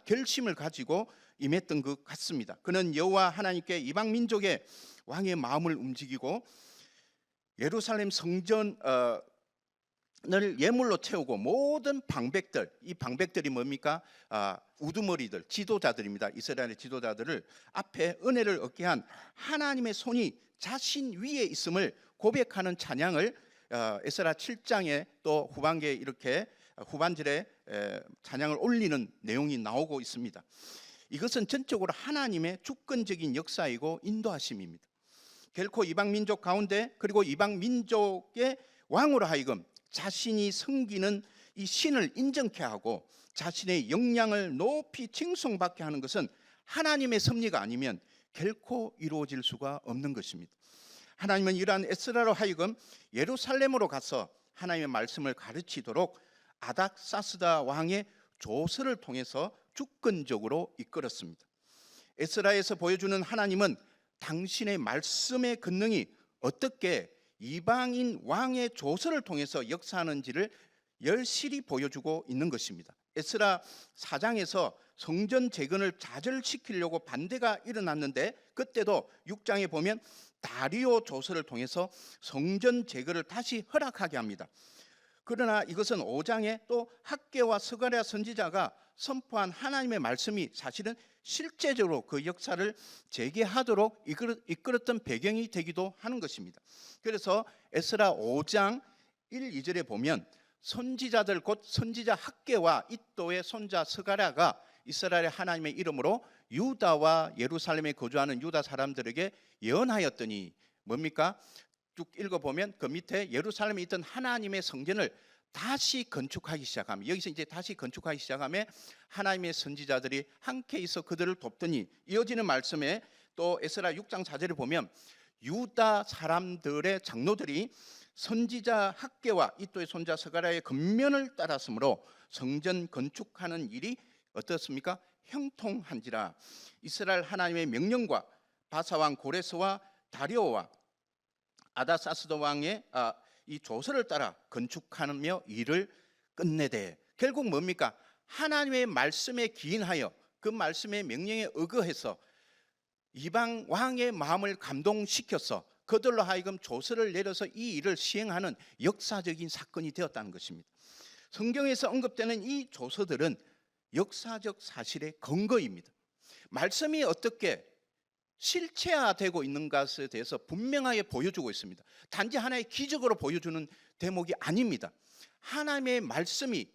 결심을 가지고 임했던 것 같습니다. 그는 여호와 하나님께 이방 민족의 왕의 마음을 움직이고 예루살렘 성전을 예물로 채우고 모든 방백들, 이 방백들이 뭡니까? 우두머리들, 지도자들입니다. 이스라엘의 지도자들을 앞에 은혜를 얻게 한 하나님의 손이 자신 위에 있음을 고백하는 찬양을 에스라 7장에 또 후반기에 이렇게 후반절에 찬양을 올리는 내용이 나오고 있습니다. 이것은 전적으로 하나님의 주권적인 역사이고 인도하심입니다. 결코 이방 민족 가운데 그리고 이방 민족의 왕으로 하여금 자신이 섬기는 이 신을 인정케 하고 자신의 역량을 높이 칭송받게 하는 것은 하나님의 섭리가 아니면 결코 이루어질 수가 없는 것입니다. 하나님은 이러한 에스라로 하여금 예루살렘으로 가서 하나님의 말씀을 가르치도록 아닥사스다 왕의 조서를 통해서 주권적으로 이끌었습니다. 에스라에서 보여주는 하나님은 당신의 말씀의 권능이 어떻게 이방인 왕의 조서를 통해서 역사하는지를 열실히 보여주고 있는 것입니다. 에스라 4장에서 성전 재건을 좌절시키려고 반대가 일어났는데 그때도 6장에 보면 다리오 조서를 통해서 성전 재건을 다시 허락하게 합니다. 그러나 이것은 5장에 또 학개와 스가랴 선지자가 선포한 하나님의 말씀이 사실은 실제적으로 그 역사를 재개하도록 이끌었던 배경이 되기도 하는 것입니다. 그래서 에스라 5장 1, 2절에 보면 선지자들 곧 선지자 학개와 이도의 손자 스가랴가 이스라엘의 하나님의 이름으로 유다와 예루살렘에 거주하는 유다 사람들에게 예언하였더니 뭡니까? 쭉 읽어보면 그 밑에 예루살렘에 있던 하나님의 성전을 다시 건축하기 시작하면, 여기서 이제 다시 건축하기 시작하면 하나님의 선지자들이 함께 있어 그들을 돕더니, 이어지는 말씀에 또 에스라 6장 4절에 보면 유다 사람들의 장로들이 선지자 학개와 이도의 손자 스가랴의 권면을 따랐으므로 성전 건축하는 일이 어떻습니까? 형통한지라. 이스라엘 하나님의 명령과 바사왕 고레스와 다리오와 아다사스도 왕의 이 조서를 따라 건축하며 일을 끝내되, 결국 뭡니까? 하나님의 말씀에 기인하여 그 말씀의 명령에 의거해서 이방 왕의 마음을 감동시켜서 그들로 하여금 조서를 내려서 이 일을 시행하는 역사적인 사건이 되었다는 것입니다. 성경에서 언급되는 이 조서들은 역사적 사실의 근거입니다. 말씀이 어떻게 실체화되고 있는 것에 대해서 분명하게 보여주고 있습니다. 단지 하나의 기적으로 보여주는 대목이 아닙니다. 하나님의 말씀이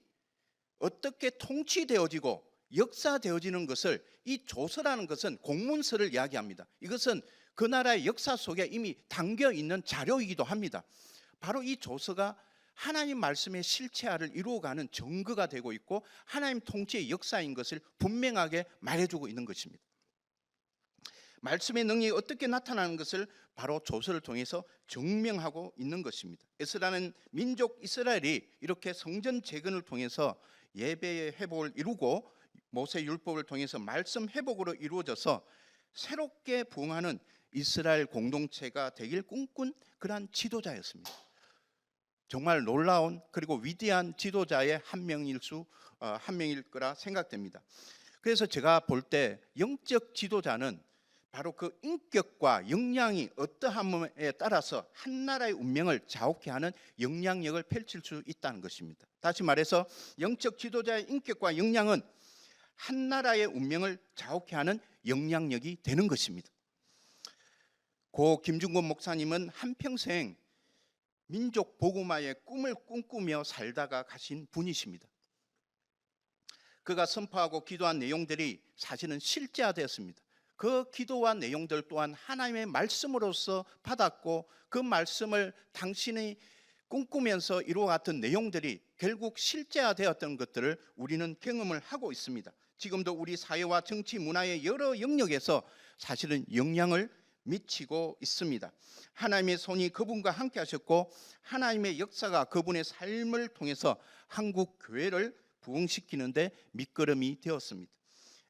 어떻게 통치되어지고 역사되어지는 것을, 이 조서라는 것은 공문서를 이야기합니다. 이것은 그 나라의 역사 속에 이미 담겨 있는 자료이기도 합니다. 바로 이 조서가 하나님 말씀의 실체화를 이루어가는 증거가 되고 있고 하나님 통치의 역사인 것을 분명하게 말해주고 있는 것입니다. 말씀의 능력이 어떻게 나타나는 것을 바로 조서를 통해서 증명하고 있는 것입니다. 에스라는 민족 이스라엘이 이렇게 성전 재건을 통해서 예배의 회복을 이루고 모세 율법을 통해서 말씀 회복으로 이루어져서 새롭게 부흥하는 이스라엘 공동체가 되길 꿈꾼 그러한 지도자였습니다. 정말 놀라운 그리고 위대한 지도자의 한 명일 거라 생각됩니다. 그래서 제가 볼 때 영적 지도자는 바로 그 인격과 역량이 어떠함에 따라서 한 나라의 운명을 좌우케 하는 영향력을 펼칠 수 있다는 것입니다. 다시 말해서 영적 지도자의 인격과 역량은 한 나라의 운명을 좌우케 하는 영향력이 되는 것입니다. 고 김중곤 목사님은 한평생 민족 복음화의 꿈을 꿈꾸며 살다가 가신 분이십니다. 그가 선포하고 기도한 내용들이 사실은 실제화되었습니다. 그 기도와 내용들 또한 하나님의 말씀으로서 받았고 그 말씀을 당신이 꿈꾸면서 이루어갔던 내용들이 결국 실제화되었던 것들을 우리는 경험을 하고 있습니다. 지금도 우리 사회와 정치, 문화의 여러 영역에서 사실은 영향을 미치고 있습니다. 하나님의 손이 그분과 함께 하셨고 하나님의 역사가 그분의 삶을 통해서 한국 교회를 부흥시키는데 밑거름이 되었습니다.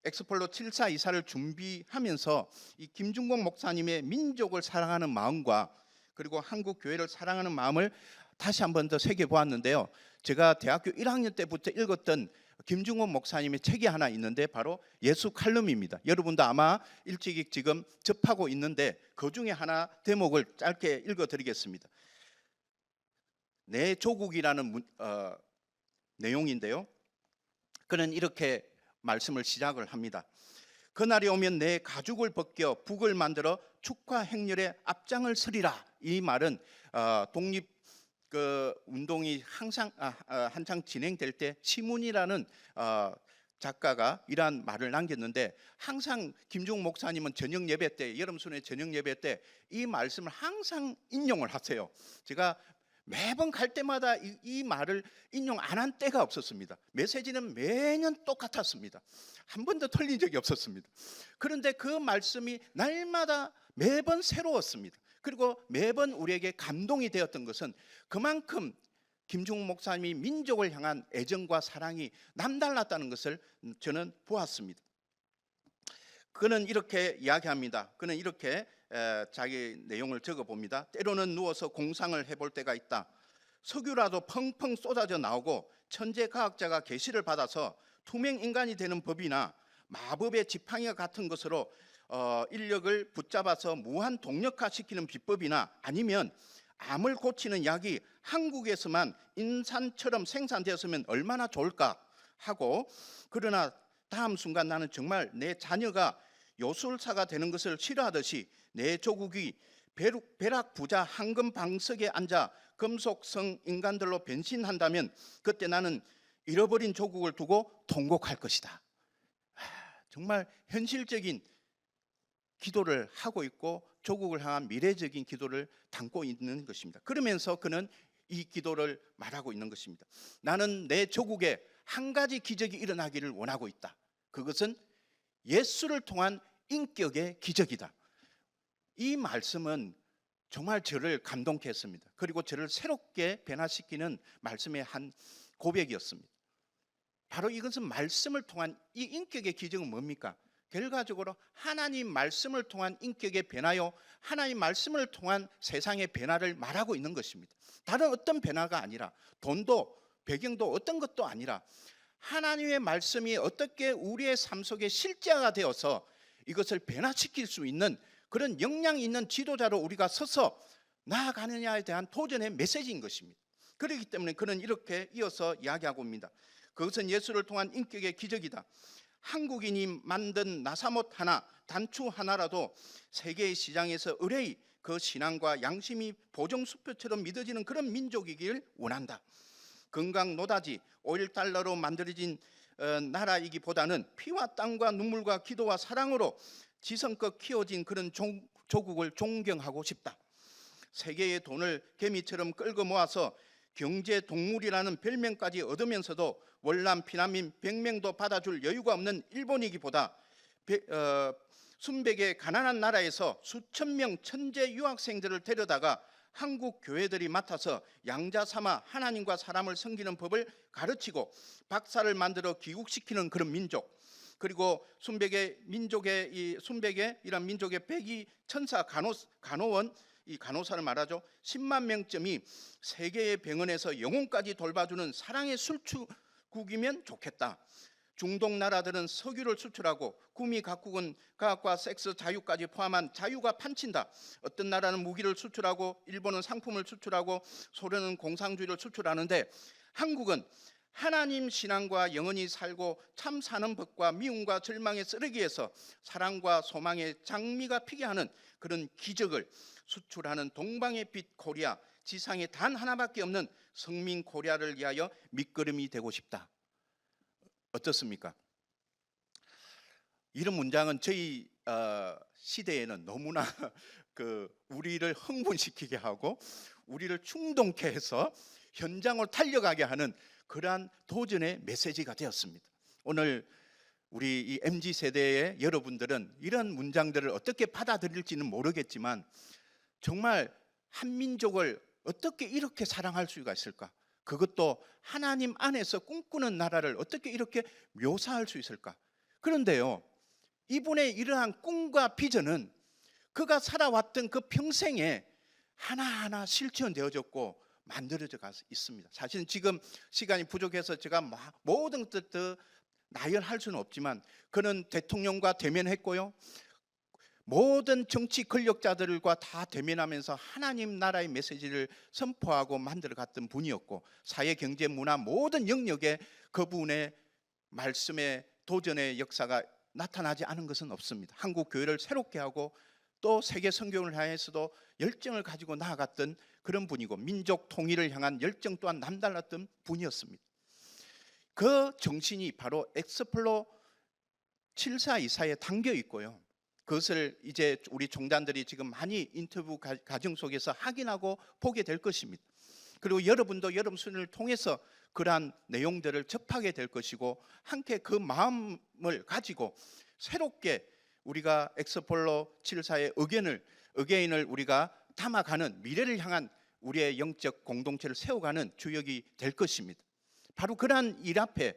엑스폴로 7사 이사를 준비하면서 이 김중곤 목사님의 민족을 사랑하는 마음과 그리고 한국 교회를 사랑하는 마음을 다시 한 번 더 새겨보았는데요. 제가 대학교 1학년 때부터 읽었던 김중곤 목사님의 책이 하나 있는데 바로 예수 칼럼입니다. 여러분도 아마 일찍이 지금 접하고 있는데 그 중에 하나 대목을 짧게 읽어드리겠습니다. 내 조국이라는 내용인데요. 그는 이렇게 말씀을 시작을 합니다. 그날이 오면 내 가죽을 벗겨 북을 만들어 축하 행렬의 앞장을 서리라. 이 말은 독립 운동이 한창 진행될 때 시문이라는 작가가 이러한 말을 남겼는데 항상 김중곤 목사님은 저녁 예배 때, 여름 순회 저녁 예배 때 이 말씀을 항상 인용을 하세요. 제가 매번 갈 때마다 이 말을 인용 안 한 때가 없었습니다. 메시지는 매년 똑같았습니다. 한 번도 틀린 적이 없었습니다. 그런데 그 말씀이 날마다 매번 새로웠습니다. 그리고 매번 우리에게 감동이 되었던 것은 그만큼 김중곤 목사님이 민족을 향한 애정과 사랑이 남달랐다는 것을 저는 보았습니다. 그는 이렇게 이야기합니다. 그는 이렇게 자기 내용을 적어봅니다. 때로는 누워서 공상을 해볼 때가 있다. 석유라도 펑펑 쏟아져 나오고 천재 과학자가 계시를 받아서 투명 인간이 되는 법이나 마법의 지팡이와 같은 것으로 인력을 붙잡아서 무한 동력화시키는 비법이나 아니면 암을 고치는 약이 한국에서만 인산처럼 생산되었으면 얼마나 좋을까 하고, 그러나 다음 순간 나는 정말 내 자녀가 요술사가 되는 것을 싫어하듯이 내 조국이 벼락 부자 황금 방석에 앉아 금속성 인간들로 변신한다면 그때 나는 잃어버린 조국을 두고 통곡할 것이다. 정말 현실적인 기도를 하고 있고 조국을 향한 미래적인 기도를 담고 있는 것입니다. 그러면서 그는 이 기도를 말하고 있는 것입니다. 나는 내 조국에 한 가지 기적이 일어나기를 원하고 있다. 그것은 예수를 통한 인격의 기적이다. 이 말씀은 정말 저를 감동케 했습니다. 그리고 저를 새롭게 변화시키는 말씀의 한 고백이었습니다. 바로 이것은 말씀을 통한 이 인격의 기적은 뭡니까? 결과적으로 하나님 말씀을 통한 인격의 변화요, 하나님 말씀을 통한 세상의 변화를 말하고 있는 것입니다. 다른 어떤 변화가 아니라, 돈도 배경도 어떤 것도 아니라 하나님의 말씀이 어떻게 우리의 삶 속에 실제화가 되어서 이것을 변화시킬 수 있는 그런 역량 있는 지도자로 우리가 서서 나아가느냐에 대한 도전의 메시지인 것입니다. 그렇기 때문에 그는 이렇게 이어서 이야기하고 있습니다. 그것은 예수를 통한 인격의 기적이다. 한국인이 만든 나사못 하나, 단추 하나라도 세계의 시장에서 의뢰의 그 신앙과 양심이 보정수표처럼 믿어지는 그런 민족이길 원한다. 건강 노다지, 오일 달러로 만들어진 나라이기보다는 피와 땀과 눈물과 기도와 사랑으로 지성껏 키워진 그런 조국을 존경하고 싶다. 세계의 돈을 개미처럼 끌고 모아서 경제 동물이라는 별명까지 얻으면서도 월남 피난민 100명도 받아줄 여유가 없는 일본이기보다 순백의 가난한 나라에서 수천 명 천재 유학생들을 데려다가 한국 교회들이 맡아서 양자 삼아 하나님과 사람을 섬기는 법을 가르치고 박사를 만들어 귀국시키는 그런 민족, 그리고 순백의 이런 민족의 백의 천사 간호원, 이 간호사를 말하죠. 10만 명쯤이 세계의 병원에서 영혼까지 돌봐주는 사랑의 술주국이면 좋겠다. 중동 나라들은 석유를 수출하고 구미 각국은 과학과 섹스 자유까지 포함한 자유가 판친다. 어떤 나라는 무기를 수출하고 일본은 상품을 수출하고 소련은 공산주의를 수출하는데 한국은 하나님 신앙과 영원히 살고 참 사는 법과 미움과 절망의 쓰레기에서 사랑과 소망의 장미가 피게 하는 그런 기적을 수출하는 동방의 빛 코리아, 지상에 단 하나밖에 없는 성민 코리아를 위하여 밑거름이 되고 싶다. 어떻습니까? 이런 문장은 저희 시대에는 너무나 우리를 흥분시키게 하고 우리를 충동케 해서 현장을 달려가게 하는 그러한 도전의 메시지가 되었습니다. 오늘 우리 이 MZ 세대의 여러분들은 이런 문장들을 어떻게 받아들일지는 모르겠지만 정말 한민족을 어떻게 이렇게 사랑할 수가 있을까? 그것도 하나님 안에서 꿈꾸는 나라를 어떻게 이렇게 묘사할 수 있을까? 그런데요, 이분의 이러한 꿈과 비전은 그가 살아왔던 그 평생에 하나하나 실천되어졌고 만들어져 가서 있습니다. 사실은 지금 시간이 부족해서 제가 모든 것들 나열할 수는 없지만 그는 대통령과 대면했고요, 모든 정치 권력자들과 다 대면하면서 하나님 나라의 메시지를 선포하고 만들어갔던 분이었고 사회, 경제, 문화 모든 영역에 그분의 말씀의 도전의 역사가 나타나지 않은 것은 없습니다. 한국 교회를 새롭게 하고 또 세계 선교를 향해서도 열정을 가지고 나아갔던 그런 분이고 민족 통일을 향한 열정 또한 남달랐던 분이었습니다. 그 정신이 바로 엑스플로 7424에 담겨 있고요. 그것을 이제 우리 종단들이 지금 많이 인터뷰 과정 속에서 확인하고 보게 될 것입니다. 그리고 여러분도 여러분 수련을 통해서 그러한 내용들을 접하게 될 것이고 함께 그 마음을 가지고 새롭게 우리가 엑스폴로 74의 의견을 우리가 담아가는 미래를 향한 우리의 영적 공동체를 세워가는 주역이 될 것입니다. 바로 그러한 일 앞에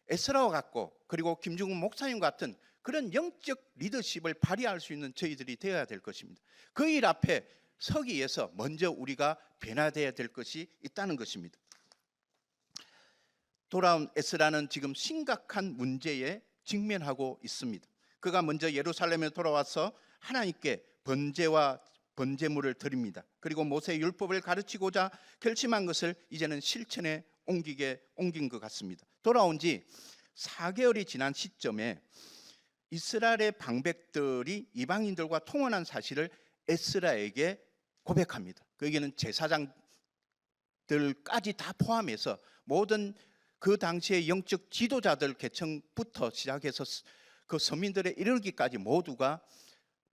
에스라와 같고 그리고 김중훈 목사님 같은 그런 영적 리더십을 발휘할 수 있는 저희들이 되어야 될 것입니다. 그 일 앞에 서기 위해서 먼저 우리가 변화되어야 될 것이 있다는 것입니다. 돌아온 에스라는 지금 심각한 문제에 직면하고 있습니다. 그가 먼저 예루살렘에 돌아와서 하나님께 번제와 번제물을 드립니다. 그리고 모세의 율법을 가르치고자 결심한 것을 이제는 실천에 옮긴 것 같습니다. 돌아온 지 4개월이 지난 시점에 이스라엘의 방백들이 이방인들과 통혼한 사실을 에스라에게 고백합니다. 거기에는 제사장들까지 다 포함해서 모든 그 당시의 영적 지도자들 계층부터 시작해서 그 서민들에 이르기까지 모두가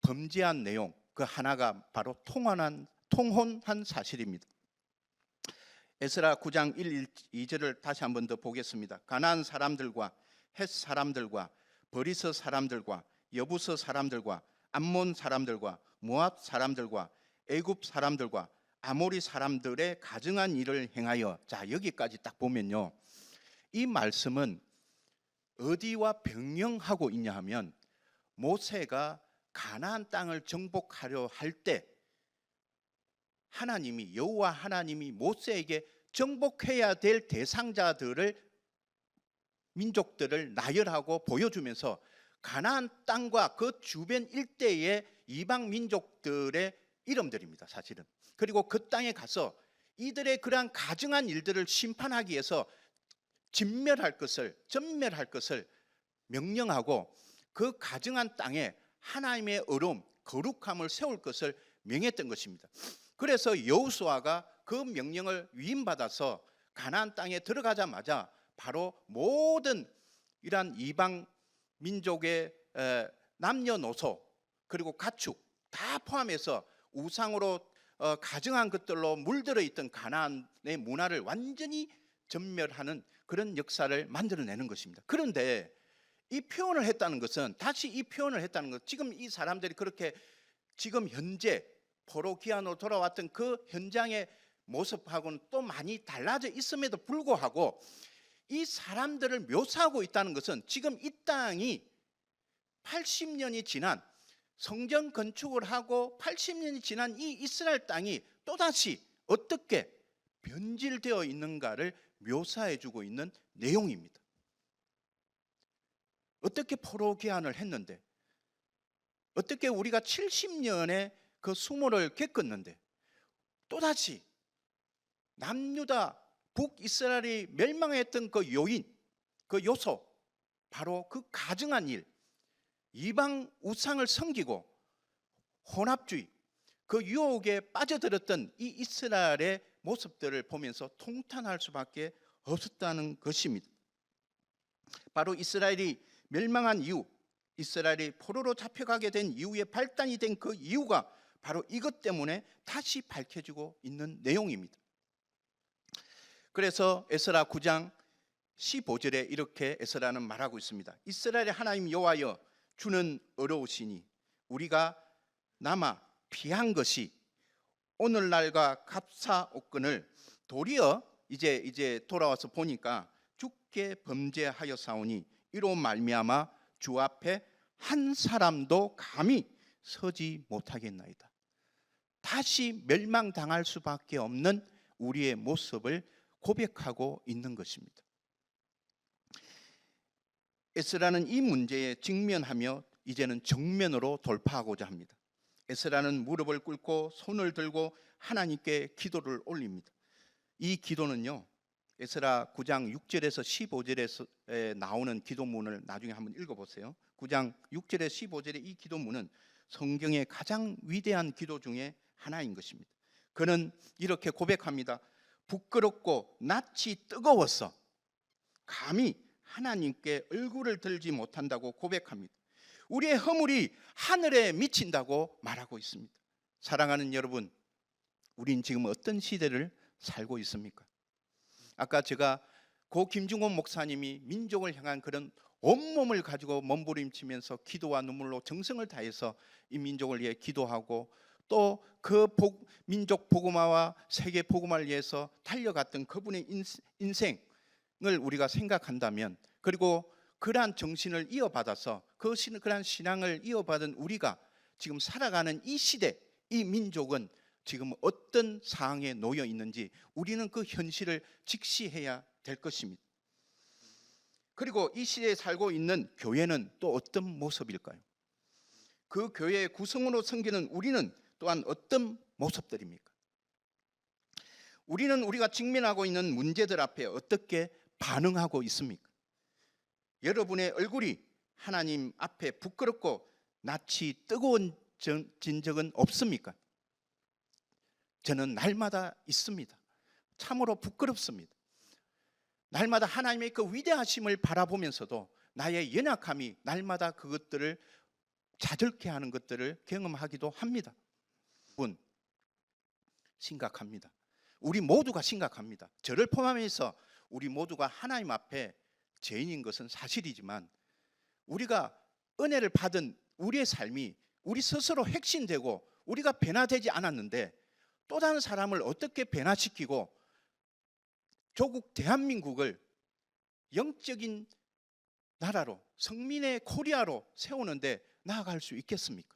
범죄한 내용, 그 하나가 바로 통혼한 사실입니다. 에스라 9장 1, 2절을 다시 한 번 더 보겠습니다. 가나안 사람들과 헷 사람들과 버리스 사람들과 여부스 사람들과 암몬 사람들과 모압 사람들과 애굽 사람들과 아모리 사람들의 가증한 일을 행하여, 자 여기까지 딱 보면요, 이 말씀은 어디와 병영하고 있냐 하면 모세가 가나안 땅을 정복하려 할 때 하나님이, 여호와 하나님이 모세에게 정복해야 될 대상자들을, 민족들을 나열하고 보여주면서 가나안 땅과 그 주변 일대의 이방 민족들의 이름들입니다, 사실은. 그리고 그 땅에 가서 이들의 그러한 가증한 일들을 심판하기 위해서 전멸할 것을 명령하고 그 가증한 땅에 하나님의 의로움, 거룩함을 세울 것을 명했던 것입니다. 그래서 여호수아가 그 명령을 위임받아서 가나안 땅에 들어가자마자 바로 모든 이러한 이방 민족의 남녀노소 그리고 가축 다 포함해서 우상으로 가증한 것들로 물들어 있던 가나안의 문화를 완전히 전멸하는 그런 역사를 만들어내는 것입니다. 그런데 이 표현을 했다는 것은, 다시 이 표현을 했다는 것, 지금 이 사람들이 그렇게 지금 현재 포로기한으로 돌아왔던 그 현장의 모습하고는 또 많이 달라져 있음에도 불구하고 이 사람들을 묘사하고 있다는 것은 지금 이 땅이 80년이 지난, 성전 건축을 하고 80년이 지난 이 이스라엘 땅이 또다시 어떻게 변질되어 있는가를 묘사해 주고 있는 내용입니다. 어떻게 포로기한을 했는데, 어떻게 우리가 70년의 그 수모를 겪었는데 또다시 남유다 북이스라엘이 멸망했던 그 요인, 그 요소, 바로 그 가증한 일, 이방 우상을 섬기고 혼합주의, 그 유혹에 빠져들었던 이 이스라엘의 모습들을 보면서 통탄할 수밖에 없었다는 것입니다. 바로 이스라엘이 멸망한 이유, 이스라엘이 포로로 잡혀가게 된 이후에 발단이 된 그 이유가 바로 이것 때문에 다시 밝혀지고 있는 내용입니다. 그래서 에스라 9장 15절에 이렇게 에스라는 말하고 있습니다. 이스라엘의 하나님 여호와여, 주는 어려우시니 우리가 남아 피한 것이 오늘날과 갑사옥근을 도리어 이제 돌아와서 보니까 주께 범죄하였사오니 이로 말미암아 주 앞에 한 사람도 감히 서지 못하겠나이다. 다시 멸망당할 수밖에 없는 우리의 모습을 고백하고 있는 것입니다. 에스라는 이 문제에 직면하며 이제는 정면으로 돌파하고자 합니다. 에스라는 무릎을 꿇고 손을 들고 하나님께 기도를 올립니다. 이 기도는요, 에스라 9장 6절에서 15절에 나오는 기도문을 나중에 한번 읽어보세요. 9장 6절에 15절의 이 기도문은 성경의 가장 위대한 기도 중에 하나인 것입니다. 그는 이렇게 고백합니다. 부끄럽고 낯이 뜨거워서 감히 하나님께 얼굴을 들지 못한다고 고백합니다. 우리의 허물이 하늘에 미친다고 말하고 있습니다. 사랑하는 여러분, 우린 지금 어떤 시대를 살고 있습니까? 아까 제가 고 김중곤 목사님이 민족을 향한 그런 온몸을 가지고 몸부림치면서 기도와 눈물로 정성을 다해서 이 민족을 위해 기도하고 또 그 민족 복음화와 세계 복음화를 위해서 달려갔던 그분의 인생을 우리가 생각한다면, 그리고 그러한 정신을 이어받아서 그러한 신앙을 이어받은 우리가 지금 살아가는 이 시대, 이 민족은 지금 어떤 상황에 놓여 있는지 우리는 그 현실을 직시해야 될 것입니다. 그리고 이 시대에 살고 있는 교회는 또 어떤 모습일까요? 그 교회의 구성으로 섬기는 우리는 또한 어떤 모습들입니까? 우리는 우리가 직면하고 있는 문제들 앞에 어떻게 반응하고 있습니까? 여러분의 얼굴이 하나님 앞에 부끄럽고 낯이 뜨거워진 적은 없습니까? 저는 날마다 있습니다. 참으로 부끄럽습니다. 날마다 하나님의 그 위대하심을 바라보면서도 나의 연약함이 날마다 그것들을 자들게 하는 것들을 경험하기도 합니다. 여러분, 심각합니다. 우리 모두가 심각합니다. 저를 포함해서 우리 모두가 하나님 앞에 죄인인 것은 사실이지만 우리가 은혜를 받은 우리의 삶이 우리 스스로 핵심되고 우리가 변화되지 않았는데 또 다른 사람을 어떻게 변화시키고 조국 대한민국을 영적인 나라로 성민의 코리아로 세우는데 나아갈 수 있겠습니까?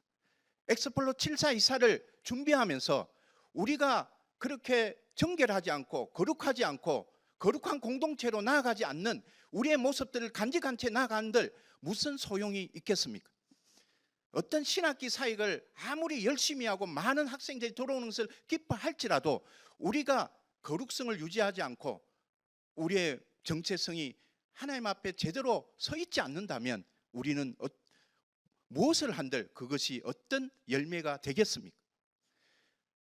엑스플로 742사를 준비하면서 우리가 그렇게 정결하지 않고 거룩하지 않고 거룩한 공동체로 나아가지 않는 우리의 모습들을 간직한 채 나아간들 무슨 소용이 있겠습니까? 어떤 신학기 사역을 아무리 열심히 하고 많은 학생들이 들어오는 것을 기뻐할지라도 우리가 거룩성을 유지하지 않고 우리의 정체성이 하나님 앞에 제대로 서 있지 않는다면 우리는 무엇을 한들 그것이 어떤 열매가 되겠습니까?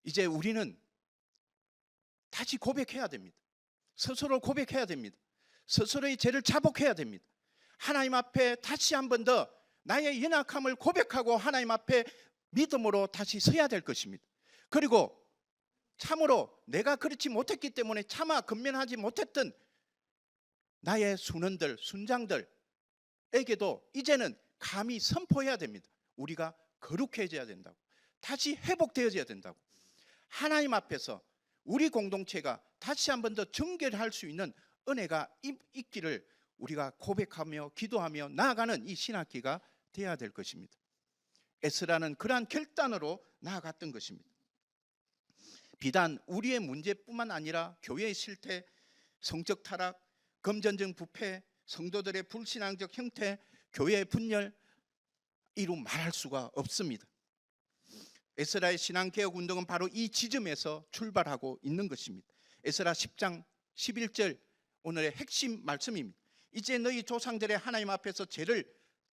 이제 우리는 다시 고백해야 됩니다. 스스로 고백해야 됩니다. 스스로의 죄를 자복해야 됩니다. 하나님 앞에 다시 한 번 더 나의 연약함을 고백하고 하나님 앞에 믿음으로 다시 서야 될 것입니다. 그리고 참으로 내가 그렇지 못했기 때문에 차마 근면하지 못했던 나의 순원들, 순장들에게도 이제는 감히 선포해야 됩니다. 우리가 거룩해져야 된다고. 다시 회복되어져야 된다고. 하나님 앞에서 우리 공동체가 다시 한 번 더 정결할 수 있는 은혜가 있기를 우리가 고백하며 기도하며 나아가는 이 신학기가 되어야 될 것입니다. 에스라는 그러한 결단으로 나아갔던 것입니다. 비단 우리의 문제뿐만 아니라 교회의 실태, 성적 타락, 금전적 부패, 성도들의 불신앙적 형태, 교회의 분열 이루 말할 수가 없습니다. 에스라의 신앙개혁 운동은 바로 이 지점에서 출발하고 있는 것입니다. 에스라 10장 11절 오늘의 핵심 말씀입니다. 이제 너희 조상들의 하나님 앞에서 죄를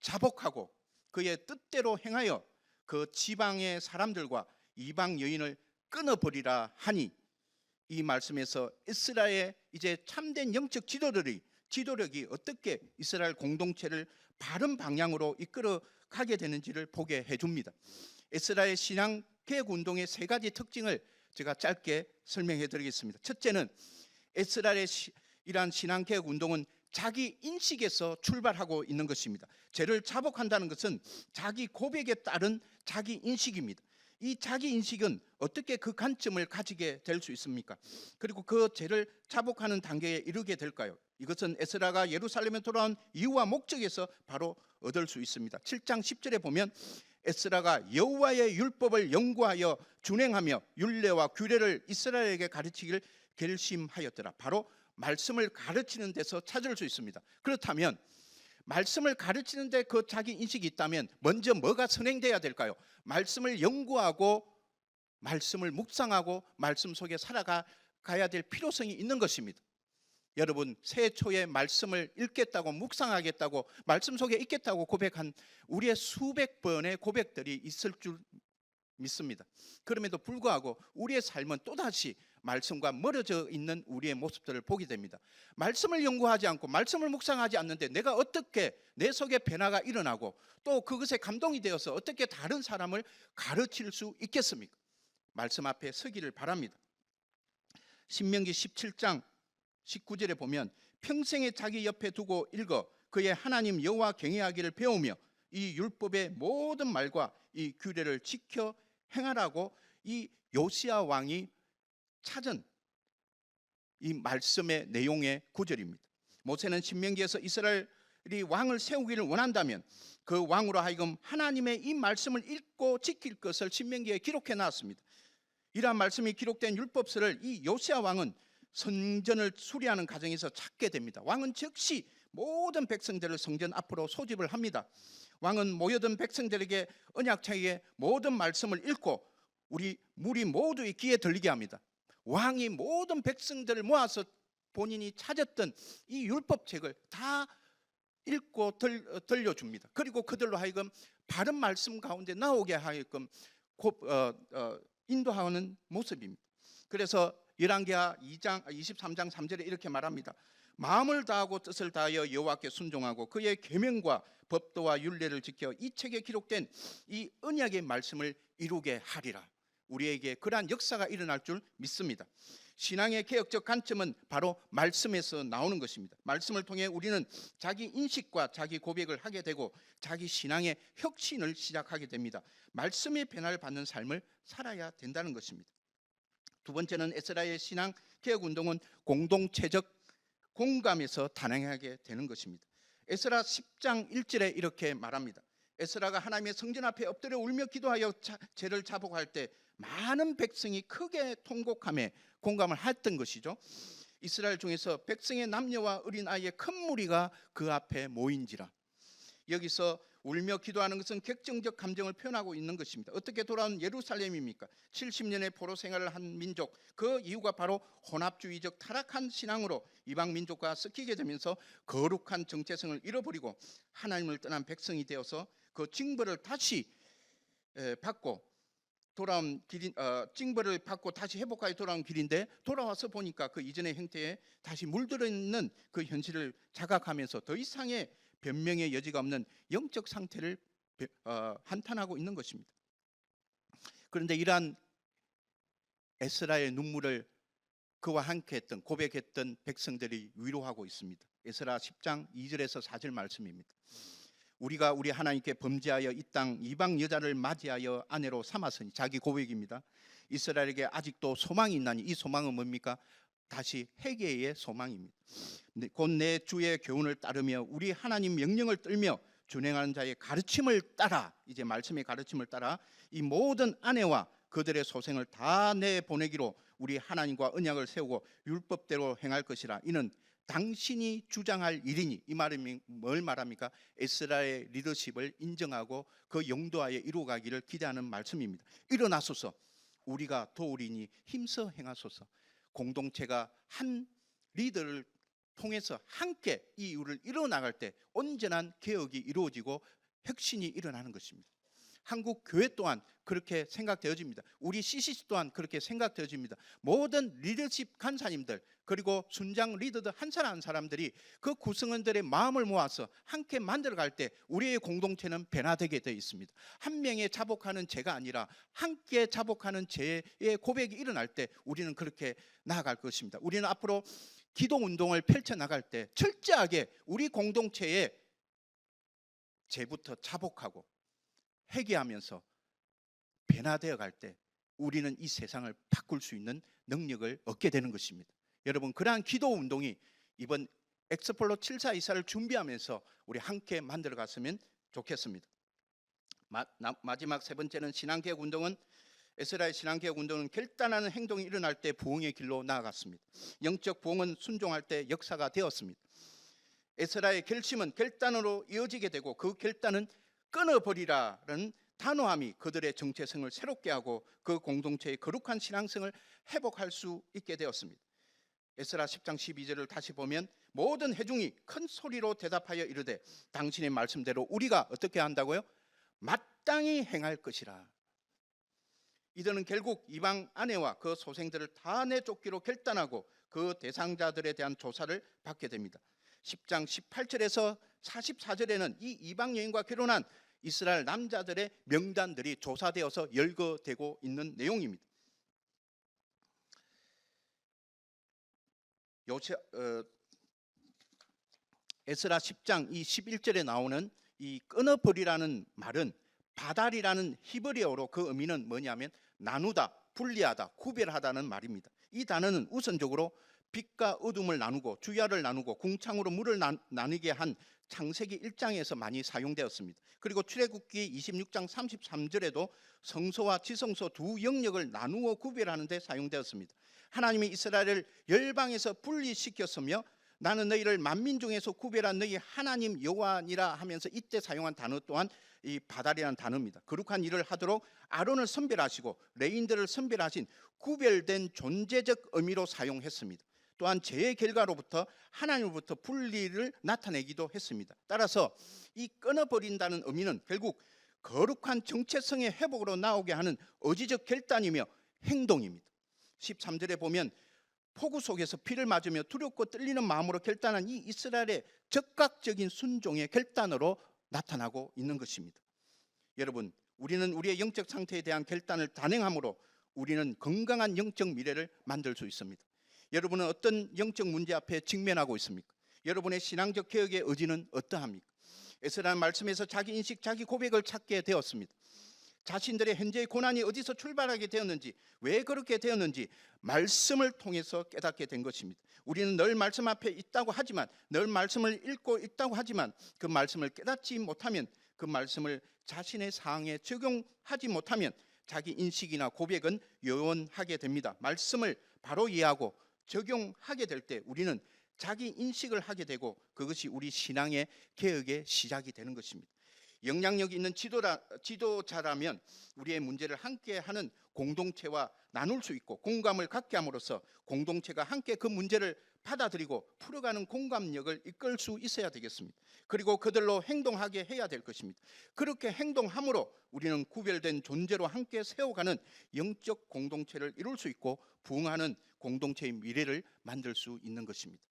자복하고 그의 뜻대로 행하여 그 지방의 사람들과 이방 여인을 끊어버리라 하니, 이 말씀에서 에스라의 이제 참된 영적 지도력이 어떻게 이스라엘 공동체를 바른 방향으로 이끌어 가게 되는지를 보게 해줍니다. 에스라의 신앙 개혁 운동의 세 가지 특징을 제가 짧게 설명해 드리겠습니다. 첫째는 에스라의 이러한 신앙 개혁 운동은 자기 인식에서 출발하고 있는 것입니다. 죄를 자복한다는 것은 자기 고백에 따른 자기 인식입니다. 이 자기 인식은 어떻게 그 관점을 가지게 될 수 있습니까? 그리고 그 죄를 자복하는 단계에 이르게 될까요? 이것은 에스라가 예루살렘에 돌아온 이유와 목적에서 바로 얻을 수 있습니다. 7장 10절에 보면 에스라가 여호와의 율법을 연구하여 준행하며 율례와 규례를 이스라엘에게 가르치기를 결심하였더라. 바로 말씀을 가르치는 데서 찾을 수 있습니다. 그렇다면 말씀을 가르치는 데 그 자기 인식이 있다면 먼저 뭐가 선행돼야 될까요? 말씀을 연구하고 말씀을 묵상하고 말씀 속에 살아가야 될 필요성이 있는 것입니다. 여러분, 새해 초에 말씀을 읽겠다고 묵상하겠다고 말씀 속에 있겠다고 고백한 우리의 수백 번의 고백들이 있을 줄 믿습니다. 그럼에도 불구하고 우리의 삶은 또다시 말씀과 멀어져 있는 우리의 모습들을 보게 됩니다. 말씀을 연구하지 않고 말씀을 묵상하지 않는데 내가 어떻게 내 속에 변화가 일어나고 또 그것에 감동이 되어서 어떻게 다른 사람을 가르칠 수 있겠습니까? 말씀 앞에 서기를 바랍니다. 신명기 17장 19절에 보면 평생에 자기 옆에 두고 읽어 그의 하나님 여호와 경외하기를 배우며 이 율법의 모든 말과 이 규례를 지켜 행하라고 이 요시야 왕이 찾은 이 말씀의 내용의 구절입니다. 모세는 신명기에서 이스라엘이 왕을 세우기를 원한다면 그 왕으로 하여금 하나님의 이 말씀을 읽고 지킬 것을 신명기에 기록해 놨습니다. 이러한 말씀이 기록된 율법서를 이 요시야 왕은 성전을 수리하는 과정에서 찾게 됩니다. 왕은 즉시 모든 백성들을 성전 앞으로 소집을 합니다. 왕은 모여든 백성들에게 언약책의 모든 말씀을 읽고 무리 모두의 귀에 들리게 합니다. 왕이 모든 백성들을 모아서 본인이 찾았던 이 율법책을 다 읽고 들려줍니다. 그리고 그들로 하여금 바른 말씀 가운데 나오게 하여금 인도하는 모습입니다. 그래서 열왕기하 23장 3절에 이렇게 말합니다. 마음을 다하고 뜻을 다하여 여호와께 순종하고 그의 계명과 법도와 율례를 지켜 이 책에 기록된 이 언약의 말씀을 이루게 하리라. 우리에게 그러한 역사가 일어날 줄 믿습니다. 신앙의 개혁적 관점은 바로 말씀에서 나오는 것입니다. 말씀을 통해 우리는 자기 인식과 자기 고백을 하게 되고 자기 신앙의 혁신을 시작하게 됩니다. 말씀의 변화를 받는 삶을 살아야 된다는 것입니다. 두 번째는 에스라의 신앙 개혁 운동은 공동체적 공감에서 단행하게 되는 것입니다. 에스라 10장 1절에 이렇게 말합니다. 에스라가 하나님의 성전 앞에 엎드려 울며 기도하여 죄를 자복할 때 많은 백성이 크게 통곡하며 공감을 했던 것이죠. 이스라엘 중에서 백성의 남녀와 어린 아이의 큰 무리가 그 앞에 모인지라. 여기서 울며 기도하는 것은 객정적 감정을 표현하고 있는 것입니다. 어떻게 돌아온 예루살렘입니까? 70년의 포로 생활을 한 민족, 그 이유가 바로 혼합주의적 타락한 신앙으로 이방 민족과 섞이게 되면서 거룩한 정체성을 잃어버리고 하나님을 떠난 백성이 되어서 그 징벌을 다시 받고 돌아온 길인 징벌을 받고 다시 회복하여 돌아온 길인데, 돌아와서 보니까 그 이전의 형태에 다시 물들어 있는 그 현실을 자각하면서 더 이상의 변명의 여지가 없는 영적 상태를 한탄하고 있는 것입니다. 그런데 이러한 에스라의 눈물을 그와 함께 했던 고백했던 백성들이 위로하고 있습니다. 에스라 10장 2절에서 4절 말씀입니다. 우리가 우리 하나님께 범죄하여 이 땅 이방 여자를 맞이하여 아내로 삼았으니, 자기 고백입니다. 이스라엘에게 아직도 소망이 있나니, 이 소망은 뭡니까? 다시 회개의 소망입니다. 곧 내 주의 교훈을 따르며 우리 하나님 명령을 떨며 준행하는 자의 가르침을 따라, 이제 말씀의 가르침을 따라 이 모든 아내와 그들의 소생을 다 내보내기로 우리 하나님과 언약을 세우고 율법대로 행할 것이라. 이는 당신이 주장할 일이니. 이 말이 뭘 말합니까? 에스라의 리더십을 인정하고 그 용도하에 이루어가기를 기대하는 말씀입니다. 일어나소서, 우리가 도우리니 힘써 행하소서. 공동체가 한 리더를 통해서 함께 이 이유를 이뤄나갈 때 온전한 개혁이 이루어지고 혁신이 일어나는 것입니다. 한국 교회 또한 그렇게 생각되어집니다. 우리 CCC 또한 그렇게 생각되어집니다. 모든 리더십 간사님들 그리고 순장 리더들 한 사람 한 사람들이 그 구성원들의 마음을 모아서 함께 만들어갈 때 우리의 공동체는 변화되게 되어 있습니다. 한 명의 자복하는 죄가 아니라 함께 자복하는 죄의 고백이 일어날 때 우리는 그렇게 나아갈 것입니다. 우리는 앞으로 기도 운동을 펼쳐나갈 때 철저하게 우리 공동체에 죄부터 자복하고 회개하면서 변화되어 갈 때 우리는 이 세상을 바꿀 수 있는 능력을 얻게 되는 것입니다. 여러분, 그러한 기도 운동이 이번 엑스폴로 74 이사를 준비하면서 우리 함께 만들어 갔으면 좋겠습니다. 마지막 세 번째는 신앙개혁 운동은, 에스라의 신앙개혁 운동은 결단하는 행동이 일어날 때 부흥의 길로 나아갔습니다. 영적 부흥은 순종할 때 역사가 되었습니다. 에스라의 결심은 결단으로 이어지게 되고 그 결단은 끊어버리라는 단호함이 그들의 정체성을 새롭게 하고 그 공동체의 거룩한 신앙성을 회복할 수 있게 되었습니다. 에스라 10장 12절을 다시 보면 모든 회중이 큰 소리로 대답하여 이르되 당신의 말씀대로 우리가 어떻게 한다고요? 마땅히 행할 것이라. 이들은 결국 이방 아내와 그 소생들을 다 내쫓기로 결단하고 그 대상자들에 대한 조사를 받게 됩니다. 10장 18절에서 44절에는 이 이방 여인과 결혼한 이스라엘 남자들의 명단들이 조사되어서 열거되고 있는 내용입니다. 에스라 10장 이 11절에 나오는 이 끊어버리라는 말은 바달이라는 히브리어로 그 의미는 뭐냐면 나누다, 분리하다, 구별하다는 말입니다. 이 단어는 우선적으로 빛과 어둠을 나누고 주야를 나누고 궁창으로 물을 나누게 한 창세기 1장에서 많이 사용되었습니다. 그리고 출애굽기 26장 33절에도 성소와 지성소 두 영역을 나누어 구별하는 데 사용되었습니다. 하나님이 이스라엘을 열방에서 분리시켰으며 나는 너희를 만민 중에서 구별한 너희 하나님 여호와니라 하면서 이때 사용한 단어 또한 이 바달이라는 단어입니다. 거룩한 일을 하도록 아론을 선별하시고 레인들을 선별하신 구별된 존재적 의미로 사용했습니다. 또한 죄의 결과로부터 하나님으로부터 분리를 나타내기도 했습니다. 따라서 이 끊어버린다는 의미는 결국 거룩한 정체성의 회복으로 나오게 하는 의지적 결단이며 행동입니다. 13절에 보면 폭우 속에서 피를 맞으며 두렵고 떨리는 마음으로 결단한 이 이스라엘의 적극적인 순종의 결단으로 나타나고 있는 것입니다. 여러분, 우리는 우리의 영적 상태에 대한 결단을 단행함으로 우리는 건강한 영적 미래를 만들 수 있습니다. 여러분은 어떤 영적 문제 앞에 직면하고 있습니까? 여러분의 신앙적 개혁의 의지는 어떠합니까? 에스라는 말씀에서 자기 인식, 자기 고백을 찾게 되었습니다. 자신들의 현재의 고난이 어디서 출발하게 되었는지, 왜 그렇게 되었는지 말씀을 통해서 깨닫게 된 것입니다. 우리는 늘 말씀 앞에 있다고 하지만, 늘 말씀을 읽고 있다고 하지만 그 말씀을 깨닫지 못하면, 그 말씀을 자신의 상황에 적용하지 못하면 자기 인식이나 고백은 요원하게 됩니다. 말씀을 바로 이해하고 적용하게 될 때 우리는 자기 인식을 하게 되고 그것이 우리 신앙의 개혁의 시작이 되는 것입니다. 영향력 있는 지도자라면 우리의 문제를 함께하는 공동체와 나눌 수 있고 공감을 갖게 함으로써 공동체가 함께 그 문제를 받아들이고 풀어가는 공감력을 이끌 수 있어야 되겠습니다. 그리고 그들로 행동하게 해야 될 것입니다. 그렇게 행동함으로 우리는 구별된 존재로 함께 세워가는 영적 공동체를 이룰 수 있고 부흥하는 공동체의 미래를 만들 수 있는 것입니다.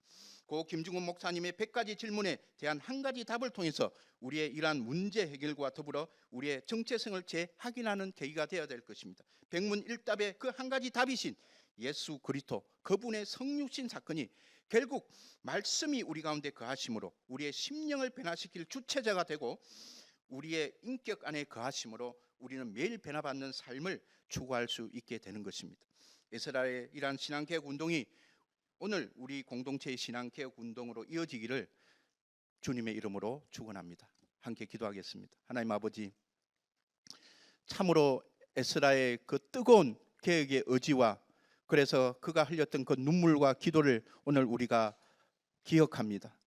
고 김중훈 목사님의 100가지 질문에 대한 한 가지 답을 통해서 우리의 이러한 문제 해결과 더불어 우리의 정체성을 재확인하는 계기가 되어야 될 것입니다. 백문일답의 그 한 가지 답이신 예수 그리스도, 그분의 성육신 사건이 결국 말씀이 우리 가운데 거하심으로 우리의 심령을 변화시킬 주체자가 되고 우리의 인격 안에 거하심으로 우리는 매일 변화받는 삶을 추구할 수 있게 되는 것입니다. 에스라의 이러한 신앙개혁 운동이 오늘 우리 공동체의 신앙개혁 운동으로 이어지기를 주님의 이름으로 축원합니다. 함께 기도하겠습니다. 하나님 아버지, 참으로 에스라의 그 뜨거운 개혁의 의지와 그래서 그가 흘렸던 그 눈물과 기도를 오늘 우리가 기억합니다.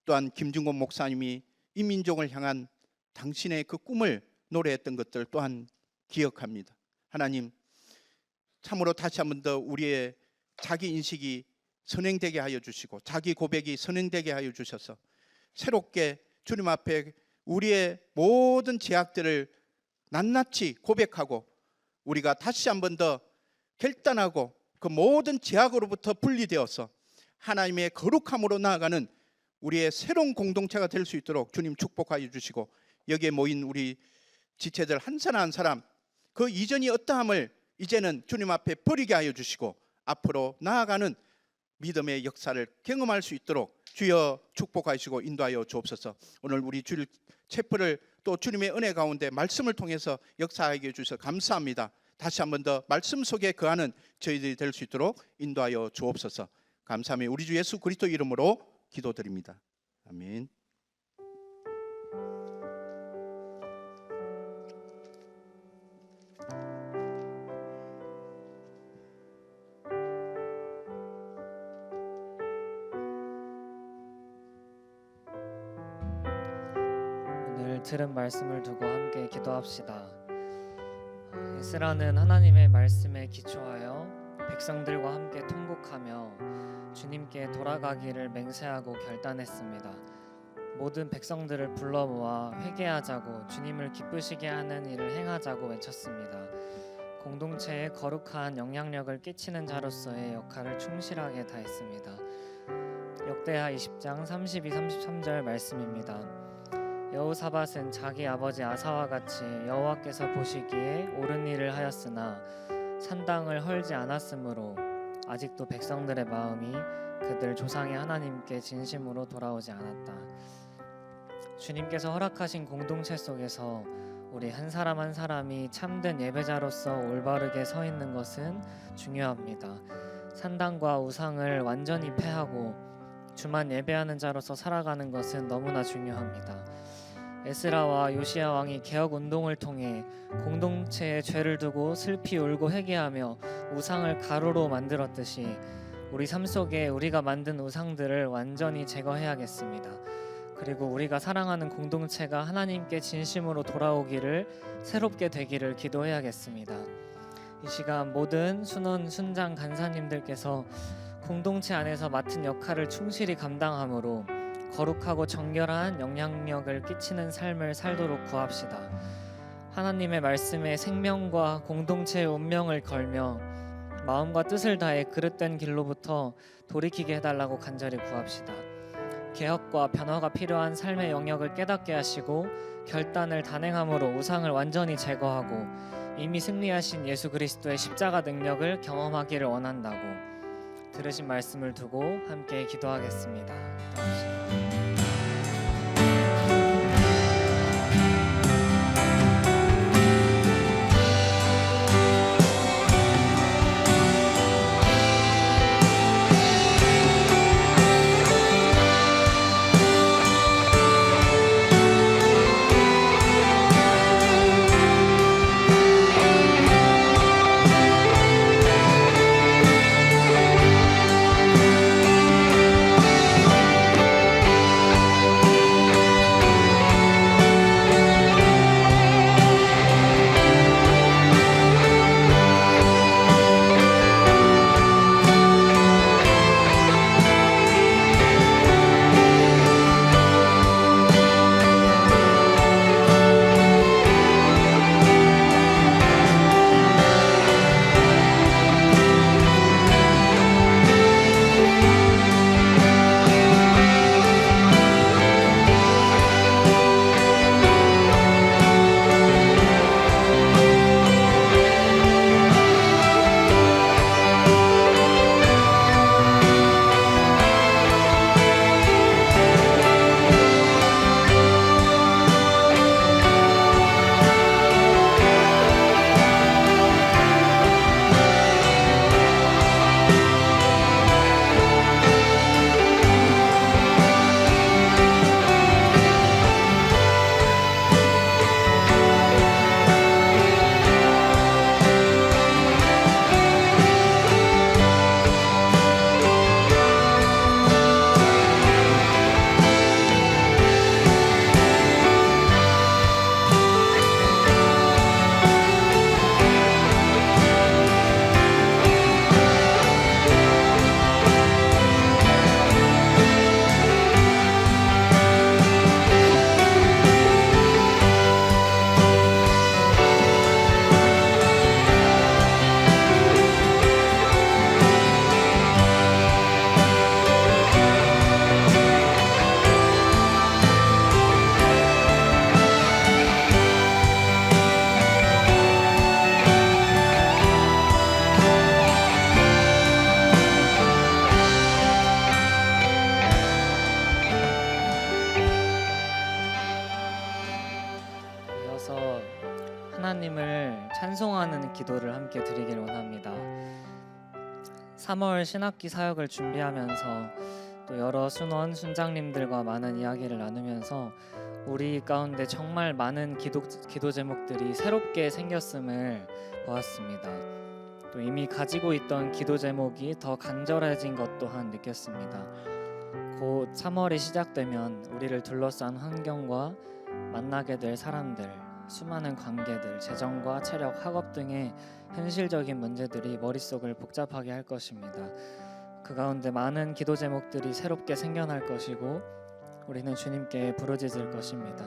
또한 김중곤 목사님이 이 민족을 향한 당신의 그 꿈을 노래했던 것들 또한 기억합니다. 하나님, 참으로 다시 한 번 더 우리의 자기 인식이 선행되게 하여 주시고 자기 고백이 선행되게 하여 주셔서 새롭게 주님 앞에 우리의 모든 죄악들을 낱낱이 고백하고 우리가 다시 한 번 더 결단하고 그 모든 죄악으로부터 분리되어서 하나님의 거룩함으로 나아가는 우리의 새로운 공동체가 될 수 있도록 주님 축복하여 주시고 여기에 모인 우리 지체들 한 사람 한 사람 그 이전이 어떠함을 이제는 주님 앞에 버리게 하여 주시고 앞으로 나아가는 믿음의 역사를 경험할 수 있도록 주여 축복하시고 인도하여 주옵소서. 오늘 우리 주일 체프를 또 주님의 은혜 가운데 말씀을 통해서 역사하게 해주셔서 감사합니다. 다시 한 번 더 말씀 속에 거하는 저희들이 될 수 있도록 인도하여 주옵소서. 감사하며 우리 주 예수 그리스도 이름으로 기도드립니다. 아멘. 오늘 들은 말씀을 두고 함께 기도합시다. 에스라는 하나님의 말씀에 기초하여 백성들과 함께 통곡하며 주님께 돌아가기를 맹세하고 결단했습니다. 모든 백성들을 불러 모아 회개하자고 주님을 기쁘시게 하는 일을 행하자고 외쳤습니다. 공동체에 거룩한 영향력을 끼치는 자로서의 역할을 충실하게 다했습니다. 역대하 20장 32-33절 말씀입니다. 여호사밧은 자기 아버지 아사와 같이 여호와께서 보시기에 옳은 일을 하였으나 산당을 헐지 않았으므로 아직도 백성들의 마음이 그들 조상의 하나님께 진심으로 돌아오지 않았다. 주님께서 허락하신 공동체 속에서 우리 한 사람 한 사람이 참된 예배자로서 올바르게 서 있는 것은 중요합니다. 산당과 우상을 완전히 폐하고 주만 예배하는 자로서 살아가는 것은 너무나 중요합니다. 에스라와 요시야 왕이 개혁 운동을 통해 공동체에 죄를 두고 슬피 울고 회개하며 우상을 가루로 만들었듯이 우리 삶 속에 우리가 만든 우상들을 완전히 제거해야겠습니다. 그리고 우리가 사랑하는 공동체가 하나님께 진심으로 돌아오기를, 새롭게 되기를 기도해야겠습니다. 이 시간 모든 순원, 순장, 간사님들께서 공동체 안에서 맡은 역할을 충실히 감당함으로 거룩하고 정결한 영향력을 끼치는 삶을 살도록 구합시다. 하나님의 말씀에 생명과 공동체의 운명을 걸며 마음과 뜻을 다해 그릇된 길로부터 돌이키게 해달라고 간절히 구합시다. 개혁과 변화가 필요한 삶의 영역을 깨닫게 하시고 결단을 단행함으로 우상을 완전히 제거하고 이미 승리하신 예수 그리스도의 십자가 능력을 경험하기를 원한다고 들으신 말씀을 두고 함께 기도하겠습니다. 기도합시다. 이어서 하나님을 찬송하는 기도를 함께 드리길 원합니다. 3월 신학기 사역을 준비하면서 또 여러 순원 순장님들과 많은 이야기를 나누면서 우리 가운데 정말 많은 기도 제목들이 새롭게 생겼음을 보았습니다. 또 이미 가지고 있던 기도 제목이 더 간절해진 것 또한 느꼈습니다. 곧 3월이 시작되면 우리를 둘러싼 환경과 만나게 될 사람들, 수많은 관계들, 재정과 체력, 학업 등의 현실적인 문제들이 머릿속을 복잡하게 할 것입니다. 그 가운데 많은 기도 제목들이 새롭게 생겨날 것이고 우리는 주님께 부르짖을 것입니다.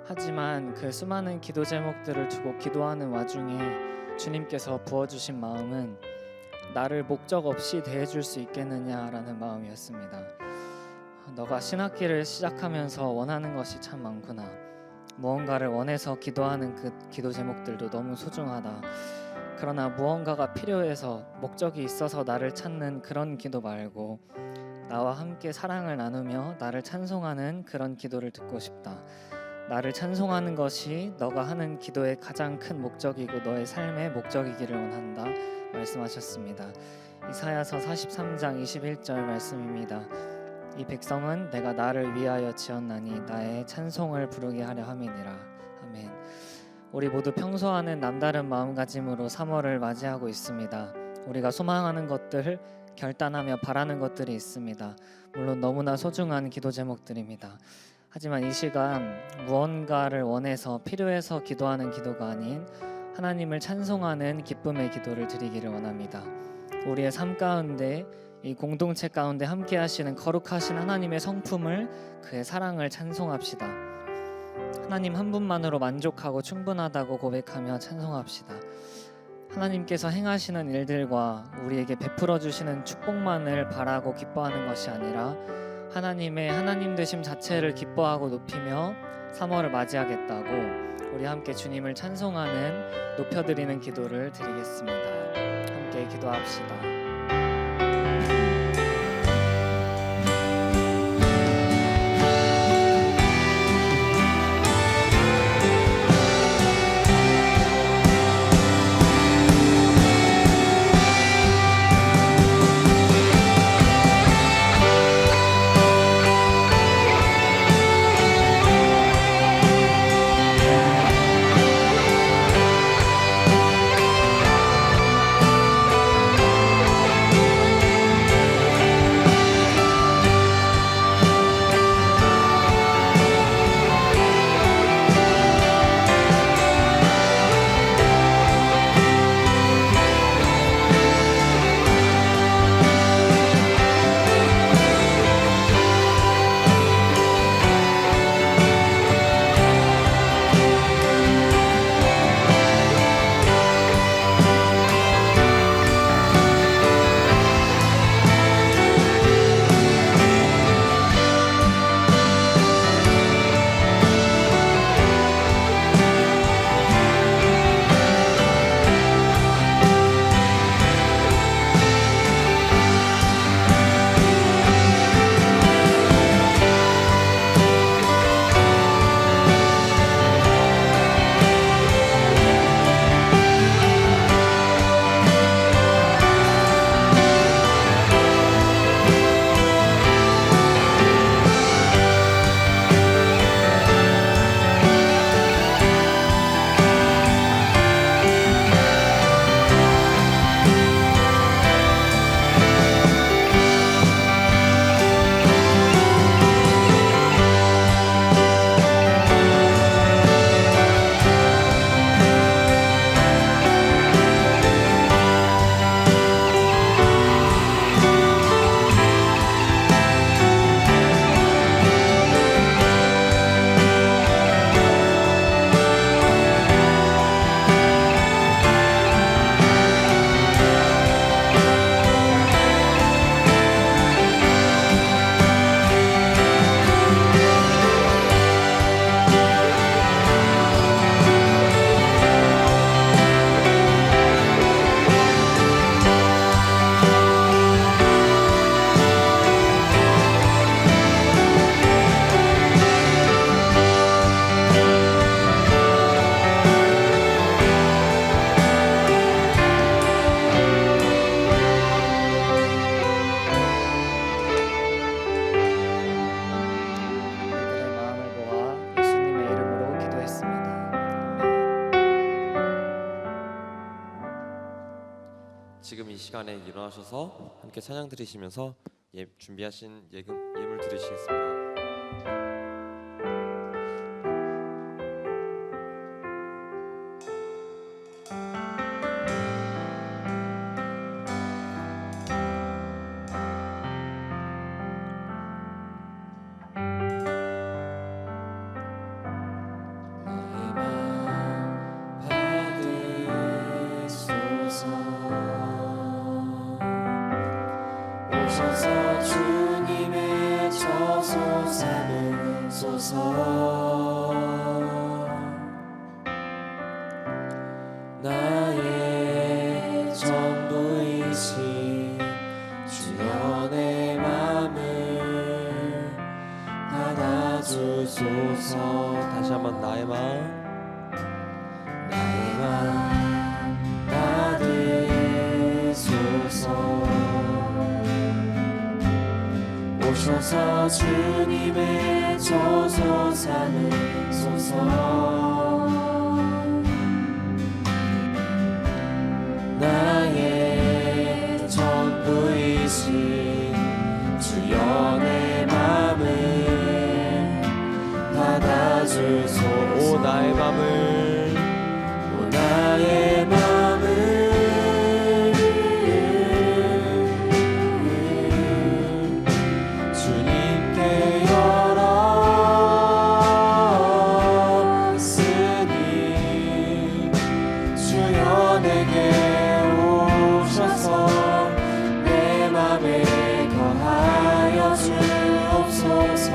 하지만 그 수많은 기도 제목들을 두고 기도하는 와중에 주님께서 부어주신 마음은 나를 목적 없이 대해줄 수 있겠느냐라는 마음이었습니다. 너가 신학기를 시작하면서 원하는 것이 참 많구나. 무언가를 원해서 기도하는 그 기도 제목들도 너무 소중하다. 그러나 무언가가 필요해서 목적이 있어서 나를 찾는 그런 기도 말고 나와 함께 사랑을 나누며 나를 찬송하는 그런 기도를 듣고 싶다. 나를 찬송하는 것이 너가 하는 기도의 가장 큰 목적이고 너의 삶의 목적이기를 원한다 말씀하셨습니다. 이사야서 43장 21절 말씀입니다. 이 백성은 내가 나를 위하여 지었나니 나의 찬송을 부르게 하려 함이니라. 아멘. 우리 모두 평소와는 남다른 마음가짐으로 3월을 맞이하고 있습니다. 우리가 소망하는 것들, 결단하며 바라는 것들이 있습니다. 물론 너무나 소중한 기도 제목들입니다. 하지만 이 시간 무언가를 원해서 필요해서 기도하는 기도가 아닌 하나님을 찬송하는 기쁨의 기도를 드리기를 원합니다. 우리의 삶 가운데 이 공동체 가운데 함께 하시는 거룩하신 하나님의 성품을, 그의 사랑을 찬송합시다. 하나님 한 분만으로 만족하고 충분하다고 고백하며 찬송합시다. 하나님께서 행하시는 일들과 우리에게 베풀어 주시는 축복만을 바라고 기뻐하는 것이 아니라 하나님의 하나님 되심 자체를 기뻐하고 높이며 3월을 맞이하겠다고 우리 함께 주님을 찬송하는 높여드리는 기도를 드리겠습니다. 함께 기도합시다. 지금 이 시간에 일어나셔서 함께 찬양 드리시면서 준비하신 예물 드리시겠습니다. 오셔서 주님의 저소 삼으소서. 나의 전부이신 주여 내 맘을 받아주소서. 다시 한번 나의 마음 나의 마음 받으소서. 오셔서 주님의 저소 삼으소서. 나의 전부이신 마음을 오 나의 마음을 주님께 열었으니 주여 내게 오셔서 내 맘에 거하여 주옵소서.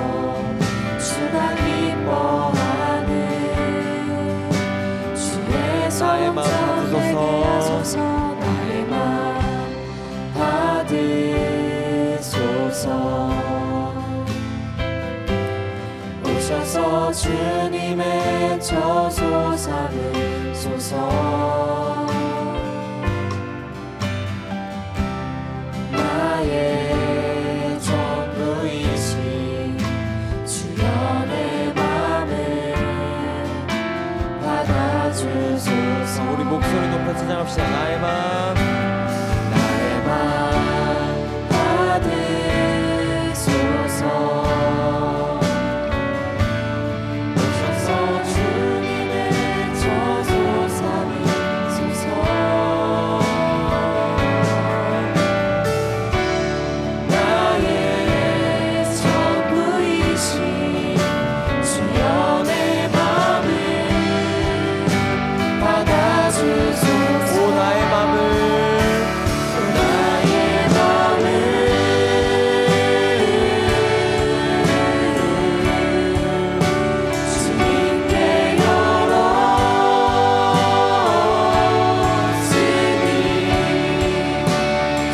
주가 기뻐하는 주의 나의 마음 성전 내게 받으소서. 하소서. 나의 마음 받으소서. 오셔서 주님의 저소 삼으소서. 나의 전부이신 주여 내 맘을 받아주소서. 우리 목소리 높여 찬양합시다. 나의 마음 나의 마음 받으소서. 오셔서 주님의 저소 삼으소서. 나의 전부이신 주여 내 맘을 받아주소서. 오 나의 마음을 나의 마음을 주님께 열었으니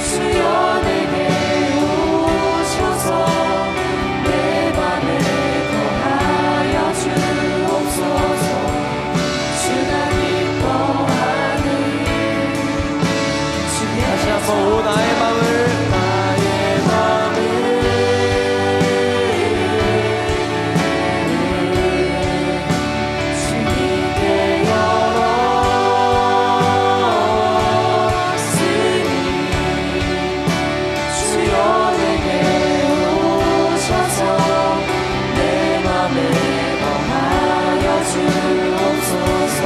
주여 내게 오셔서 내 맘에 거하여 주옵소서. 주가 기뻐하는 다시 한번 오 나의 마음을 주님께 열었으니 주여 내게 오셔서 내 맘에 거하여 주옵소서.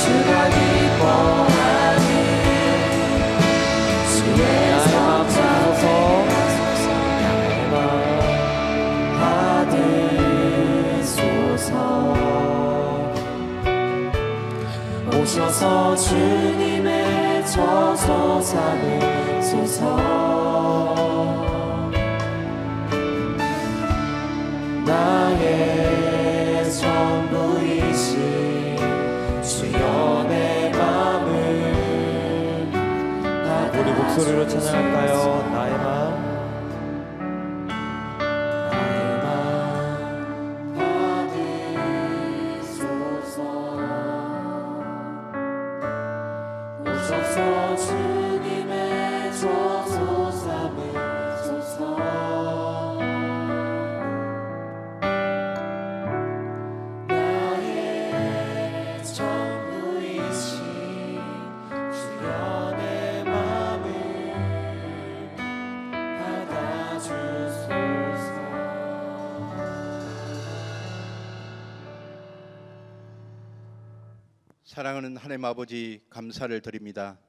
주가 기뻐하는 주의 나의 마음 성전 받으소서. 나의 마음 받으소서. 오셔서 주님의 저소 삼으소서. 나의 전부이신 주여 내 맘을 우리 목소리로 찬양할까요? 나의 마음 나의 마음 받으소서. 오셔서 주님의 저소 삼으소서. 나의 전부이신 주여 내 맘을 받아주소서. 사랑하는 하나님 아버지, 감사를 드립니다.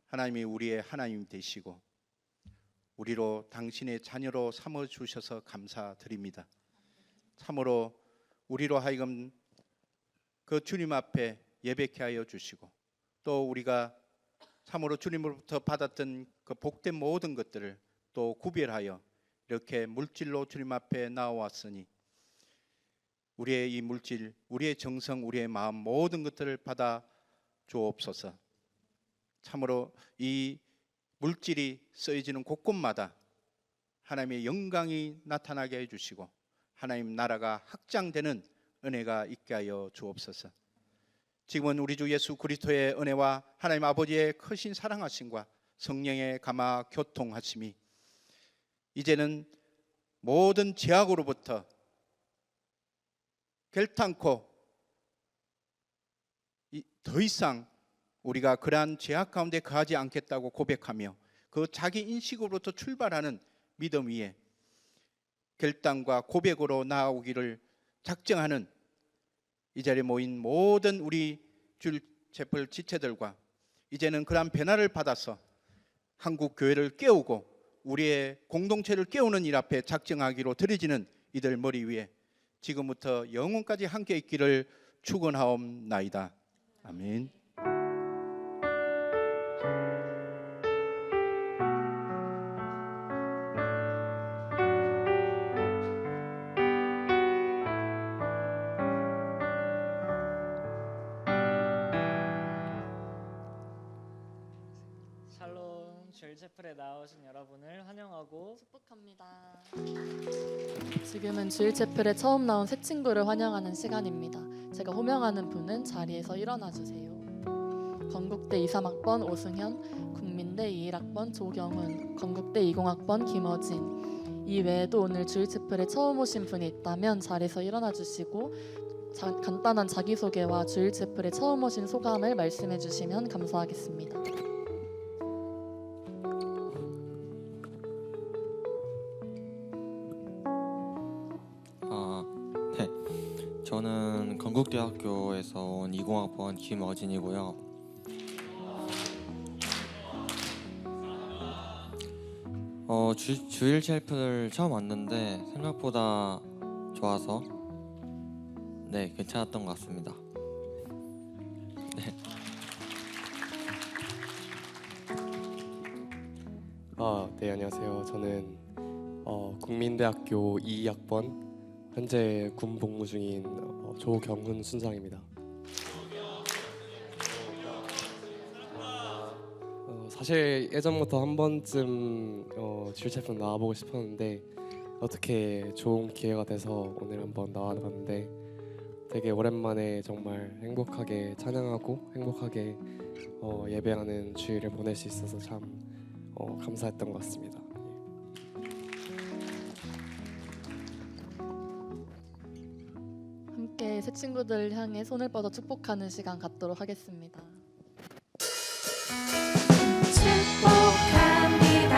하나님이 우리의 하나님 되시고 우리로 당신의 자녀로 삼아 주셔서 감사드립니다. 참으로 우리로 하여금 그 주님 앞에 예배케 하여 주시고 또 우리가 참으로 주님으로부터 받았던 그 복된 모든 것들을 또 구별하여 이렇게 물질로 주님 앞에 나와왔으니 우리의 이 물질, 우리의 정성, 우리의 마음 모든 것들을 받아 주옵소서. 참으로 이 물질이 쓰여지는 곳곳마다 하나님의 영광이 나타나게 해주시고 하나님 나라가 확장되는 은혜가 있게 하여 주옵소서. 지금은 우리 주 예수 그리스도의 은혜와 하나님 아버지의 크신 사랑하심과 성령의 감화 교통하심이 이제는 모든 죄악으로부터 결탄코 더 이상 우리가 그러한 죄악 가운데 거하지 않겠다고 고백하며 그 자기 인식으로부터 출발하는 믿음 위에 결단과 고백으로 나아오기를 작정하는 이 자리에 모인 모든 우리 주일 채플 지체들과 이제는 그러한 변화를 받아서 한국 교회를 깨우고 우리의 공동체를 깨우는 일 앞에 작정하기로 드려지는 이들 머리 위에 지금부터 영원까지 함께 있기를 축원하옵나이다. 아멘. 샬롬 주일 채플에 나오신 여러분을 환영하고 축복합니다. 지금은 주일 채플에 처음 나온 새 친구를 환영하는 시간입니다. 제가 호명하는 분은 자리에서 일어나 주세요. 건국대 23학번 오승현, 국민대 21학번 조경훈, 건국대 20학번 김어진. 이 외에도 오늘 주일 채플에 처음 오신 분이 있다면 자리에서 일어나 주시고 간단한 자기소개와 주일 채플에 처음 오신 소감을 말씀해 주시면 감사하겠습니다. 네. 저는 건국대학교에서 온 20학번 김어진이고요. 주일 첼프를 처음 왔는데 생각보다 좋아서 네, 괜찮았던 것 같습니다. 네, 안녕하세요. 저는 국민대학교 2학번 현재 군 복무 중인 조경훈 순장입니다. 사실 예전부터 한 번쯤 주일체품 나와보고 싶었는데 어떻게 좋은 기회가 돼서 오늘 한번 나와봤는데 되게 오랜만에 정말 행복하게 찬양하고 행복하게 예배하는 주일을 보낼 수 있어서 참 감사했던 것 같습니다. 함께 새 친구들 향해 손을 뻗어 축복하는 시간 갖도록 하겠습니다. 축복합니다.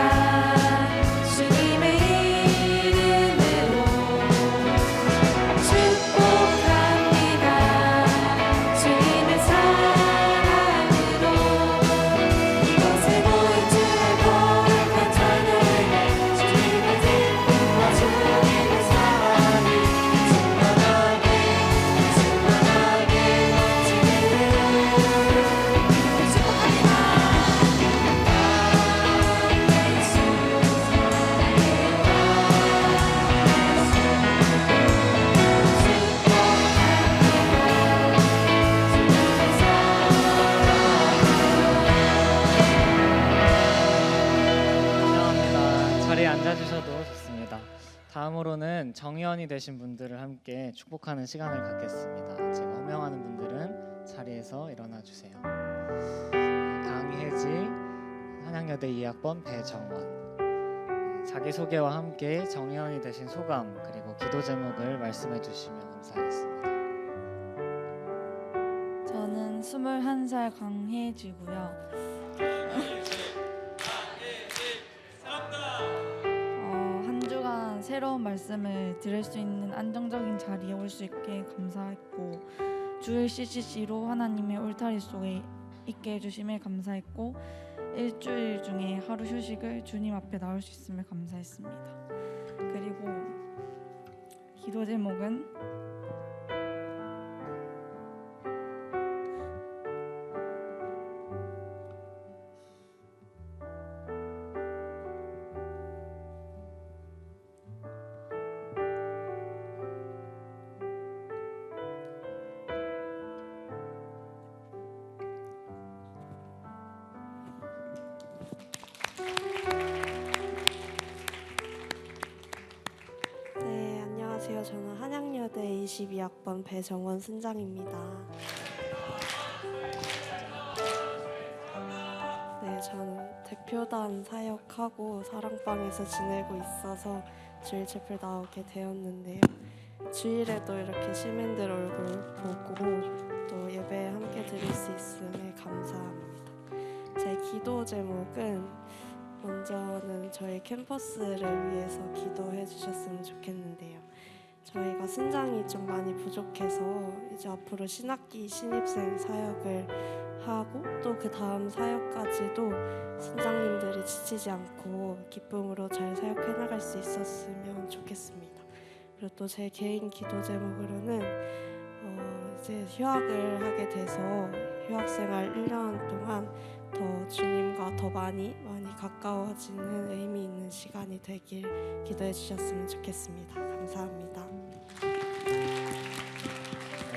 주님의 이름으로 축복합니다. 주님의 사랑으로 이곳에 모인 주의 거룩한 자녀에게 주님의 기쁨과 주님의 사랑이 충만하게 환영합니다. 자리에 앉아주셔도 좋습니다. 다음으로는 정의원이 되신 분들을 함께 축복하는 시간을 갖겠습니다. 제가 호명하는 분들은 자리에서 일어나 주세요. 강혜지, 한양여대 2학번 배정원. 자기소개와 함께 정의원이 되신 소감 그리고 기도 제목을 말씀해 주시면 감사하겠습니다. 저는 21살 강혜지고요. 한 주간 새로운 말씀을 들을 수 있는 안정적인 자리에 올 수 있게 감사했고 주일 CCC로 하나님의 울타리 속에 있게 해주심에 감사했고 일주일 중에 하루 휴식을 주님 앞에 나올 수 있음을 감사했습니다. 그리고 기도 제목은 네, 안녕하세요. 저는 한양여대 22학번 배정원 순장입니다. 네, 저는 대표단 사역하고 사랑방에서 지내고 있어서 주일 채플 나오게 되었는데요. 주일에도 이렇게 시민들 얼굴 보고 또 예배에 함께 드릴 수 있음에 감사합니다. 제 기도 제목은 먼저는 저희 캠퍼스를 위해서 기도해 주셨으면 좋겠는데요. 저희가 순장이 좀 많이 부족해서 이제 앞으로 신학기 신입생 사역을 하고 또 그 다음 사역까지도 순장님들이 지치지 않고 기쁨으로 잘 사역해 나갈 수 있었으면 좋겠습니다. 그리고 또 제 개인 기도 제목으로는 이제 휴학을 하게 돼서 휴학생활 1년 동안 더 주님과 더 많이 가까워지는 의미 있는 시간이 되길 기도해 주셨으면 좋겠습니다. 감사합니다.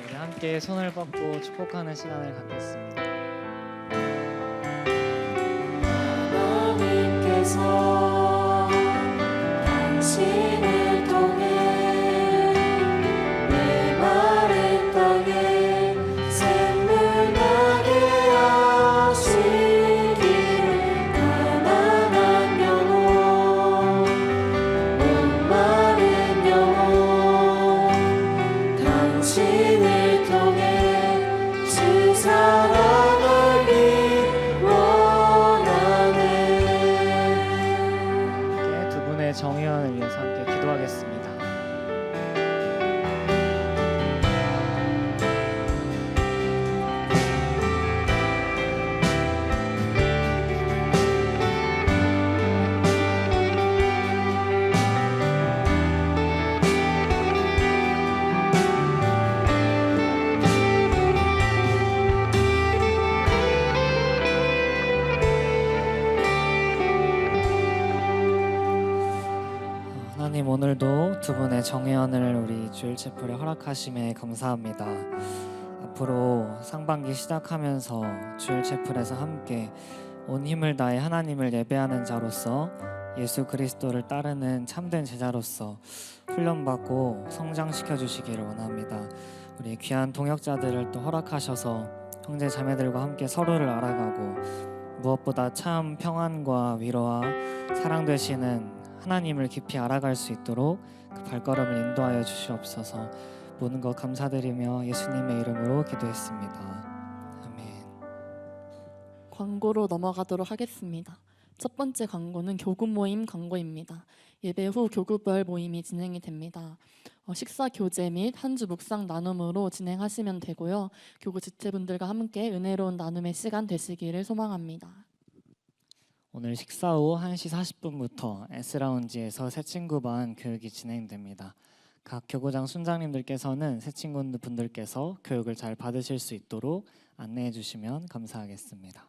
우리 함께 손을 뻗고 축복하는 시간을 갖겠습니다. 하나님께서 당신을 통해 메마른 땅에 샘물 나게 하시기를 가난한 영혼 목마른 영혼 당신을 통해 주 사랑 알기 원하네. 함께 두 분의 정의원을 위해서 함께 기도하겠습니다. 하나님, 오늘도 두 분의 정회원을 우리 주일 채플에 허락하심에 감사합니다. 앞으로 상반기 시작하면서 주일 채플에서 함께 온 힘을 다해 하나님을 예배하는 자로서 예수 그리스도를 따르는 참된 제자로서 훈련받고 성장시켜 주시기를 원합니다. 우리 귀한 동역자들을 또 허락하셔서 형제 자매들과 함께 서로를 알아가고 무엇보다 참 평안과 위로와 사랑 되시는 하나님을 깊이 알아갈 수 있도록 그 발걸음을 인도하여 주시옵소서. 모든 것 감사드리며 예수님의 이름으로 기도했습니다. 아멘. 광고로 넘어가도록 하겠습니다. 첫 번째 광고는 교구 모임 광고입니다. 예배 후 교구별 모임이 진행이 됩니다. 식사 교제 및 한 주 묵상 나눔으로 진행하시면 되고요. 교구 지체분들과 함께 은혜로운 나눔의 시간 되시기를 소망합니다. 오늘 식사 후 1시 40분부터 S라운지에서 새친구반 교육이 진행됩니다. 각 교구장 순장님들께서는 새친구분들께서 교육을 잘 받으실 수 있도록 안내해 주시면 감사하겠습니다.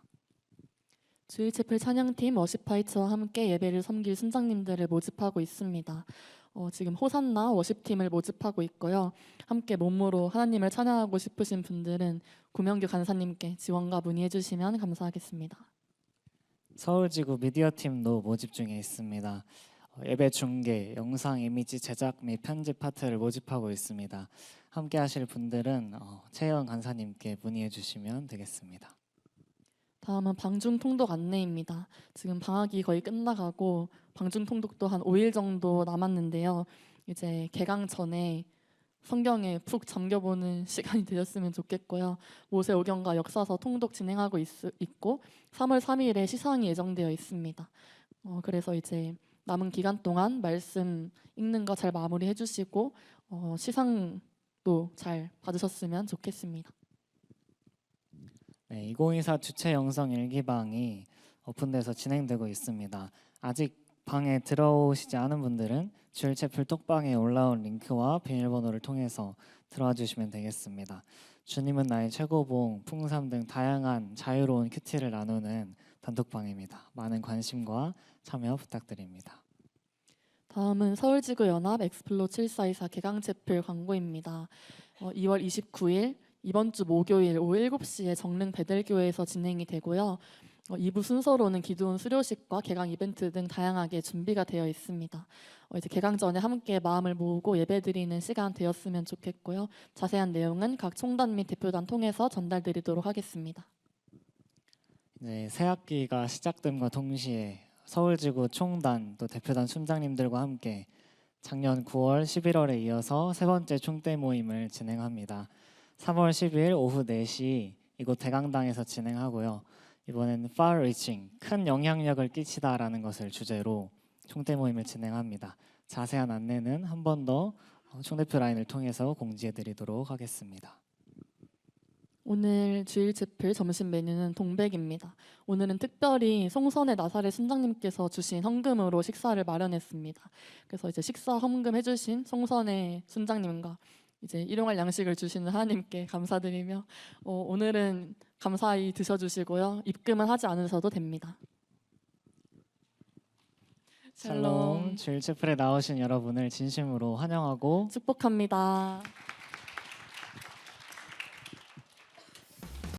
주일채플 찬양팀 워십파이츠와 함께 예배를 섬길 순장님들을 모집하고 있습니다. 지금 호산나 워십팀을 모집하고 있고요. 함께 몸으로 하나님을 찬양하고 싶으신 분들은 구명규 간사님께 지원과 문의해 주시면 감사하겠습니다. 서울지구 미디어팀도 모집 중에 있습니다. 예배 중계, 영상 이미지 제작 및 편집 파트를 모집하고 있습니다. 함께 하실 분들은 최혜원 간사님께 문의해 주시면 되겠습니다. 다음은 방중 통독 안내입니다. 지금 방학이 거의 끝나가고 방중 통독도 한 5일 정도 남았는데요. 이제 개강 전에 성경에 푹 잠겨보는 시간이 되셨으면 좋겠고요. 모세오경과 역사서 통독 진행하고 있고 3월 3일에 시상이 예정되어 있습니다. 그래서 이제 남은 기간 동안 말씀 읽는 거 잘 마무리해 주시고 시상도 잘 받으셨으면 좋겠습니다. 네, 2024 주체 영성 일기방이 오픈돼서 진행되고 있습니다. 아직 방에 들어오시지 않은 분들은 주일채플 톡방에 올라온 링크와 비밀번호를 통해서 들어와 주시면 되겠습니다. 주님은 나의 최고봉, 풍삼 등 다양한 자유로운 큐티를 나누는 단톡방입니다. 많은 관심과 참여 부탁드립니다. 다음은 서울지구 연합 엑스플로 7424 개강채플 광고입니다. 2월 29일 이번 주 목요일 오후 7시에 정릉 베델교회에서 진행이 되고요. 2부 순서로는 기도원 수료식과 개강 이벤트 등 다양하게 준비가 되어 있습니다. 이제 개강 전에 함께 마음을 모으고 예배드리는 시간 되었으면 좋겠고요. 자세한 내용은 각 총단 및 대표단 통해서 전달드리도록 하겠습니다. 네, 새 학기가 시작됨과 동시에 서울지구 총단 또 대표단 순장님들과 함께 작년 9월, 11월에 이어서 세 번째 총대 모임을 진행합니다. 3월 10일 오후 4시 이곳 대강당에서 진행하고요. 이번에는 far reaching, 큰 영향력을 끼치다라는 것을 주제로 총대 모임을 진행합니다. 자세한 안내는 한 번 더 총대표 라인을 통해서 공지해드리도록 하겠습니다. 오늘 주일 채플 점심 메뉴는 동백입니다. 오늘은 특별히 송선의 나사렛 순장님께서 주신 헌금으로 식사를 마련했습니다. 그래서 이제 식사 헌금 해주신 송선의 순장님과 이제 일용할 양식을 주시는 하나님께 감사드리며 오늘은 감사히 드셔주시고요. 입금은 하지 않으셔도 됩니다. 샬롬. 주일 채플에 나오신 여러분을 진심으로 환영하고 축복합니다.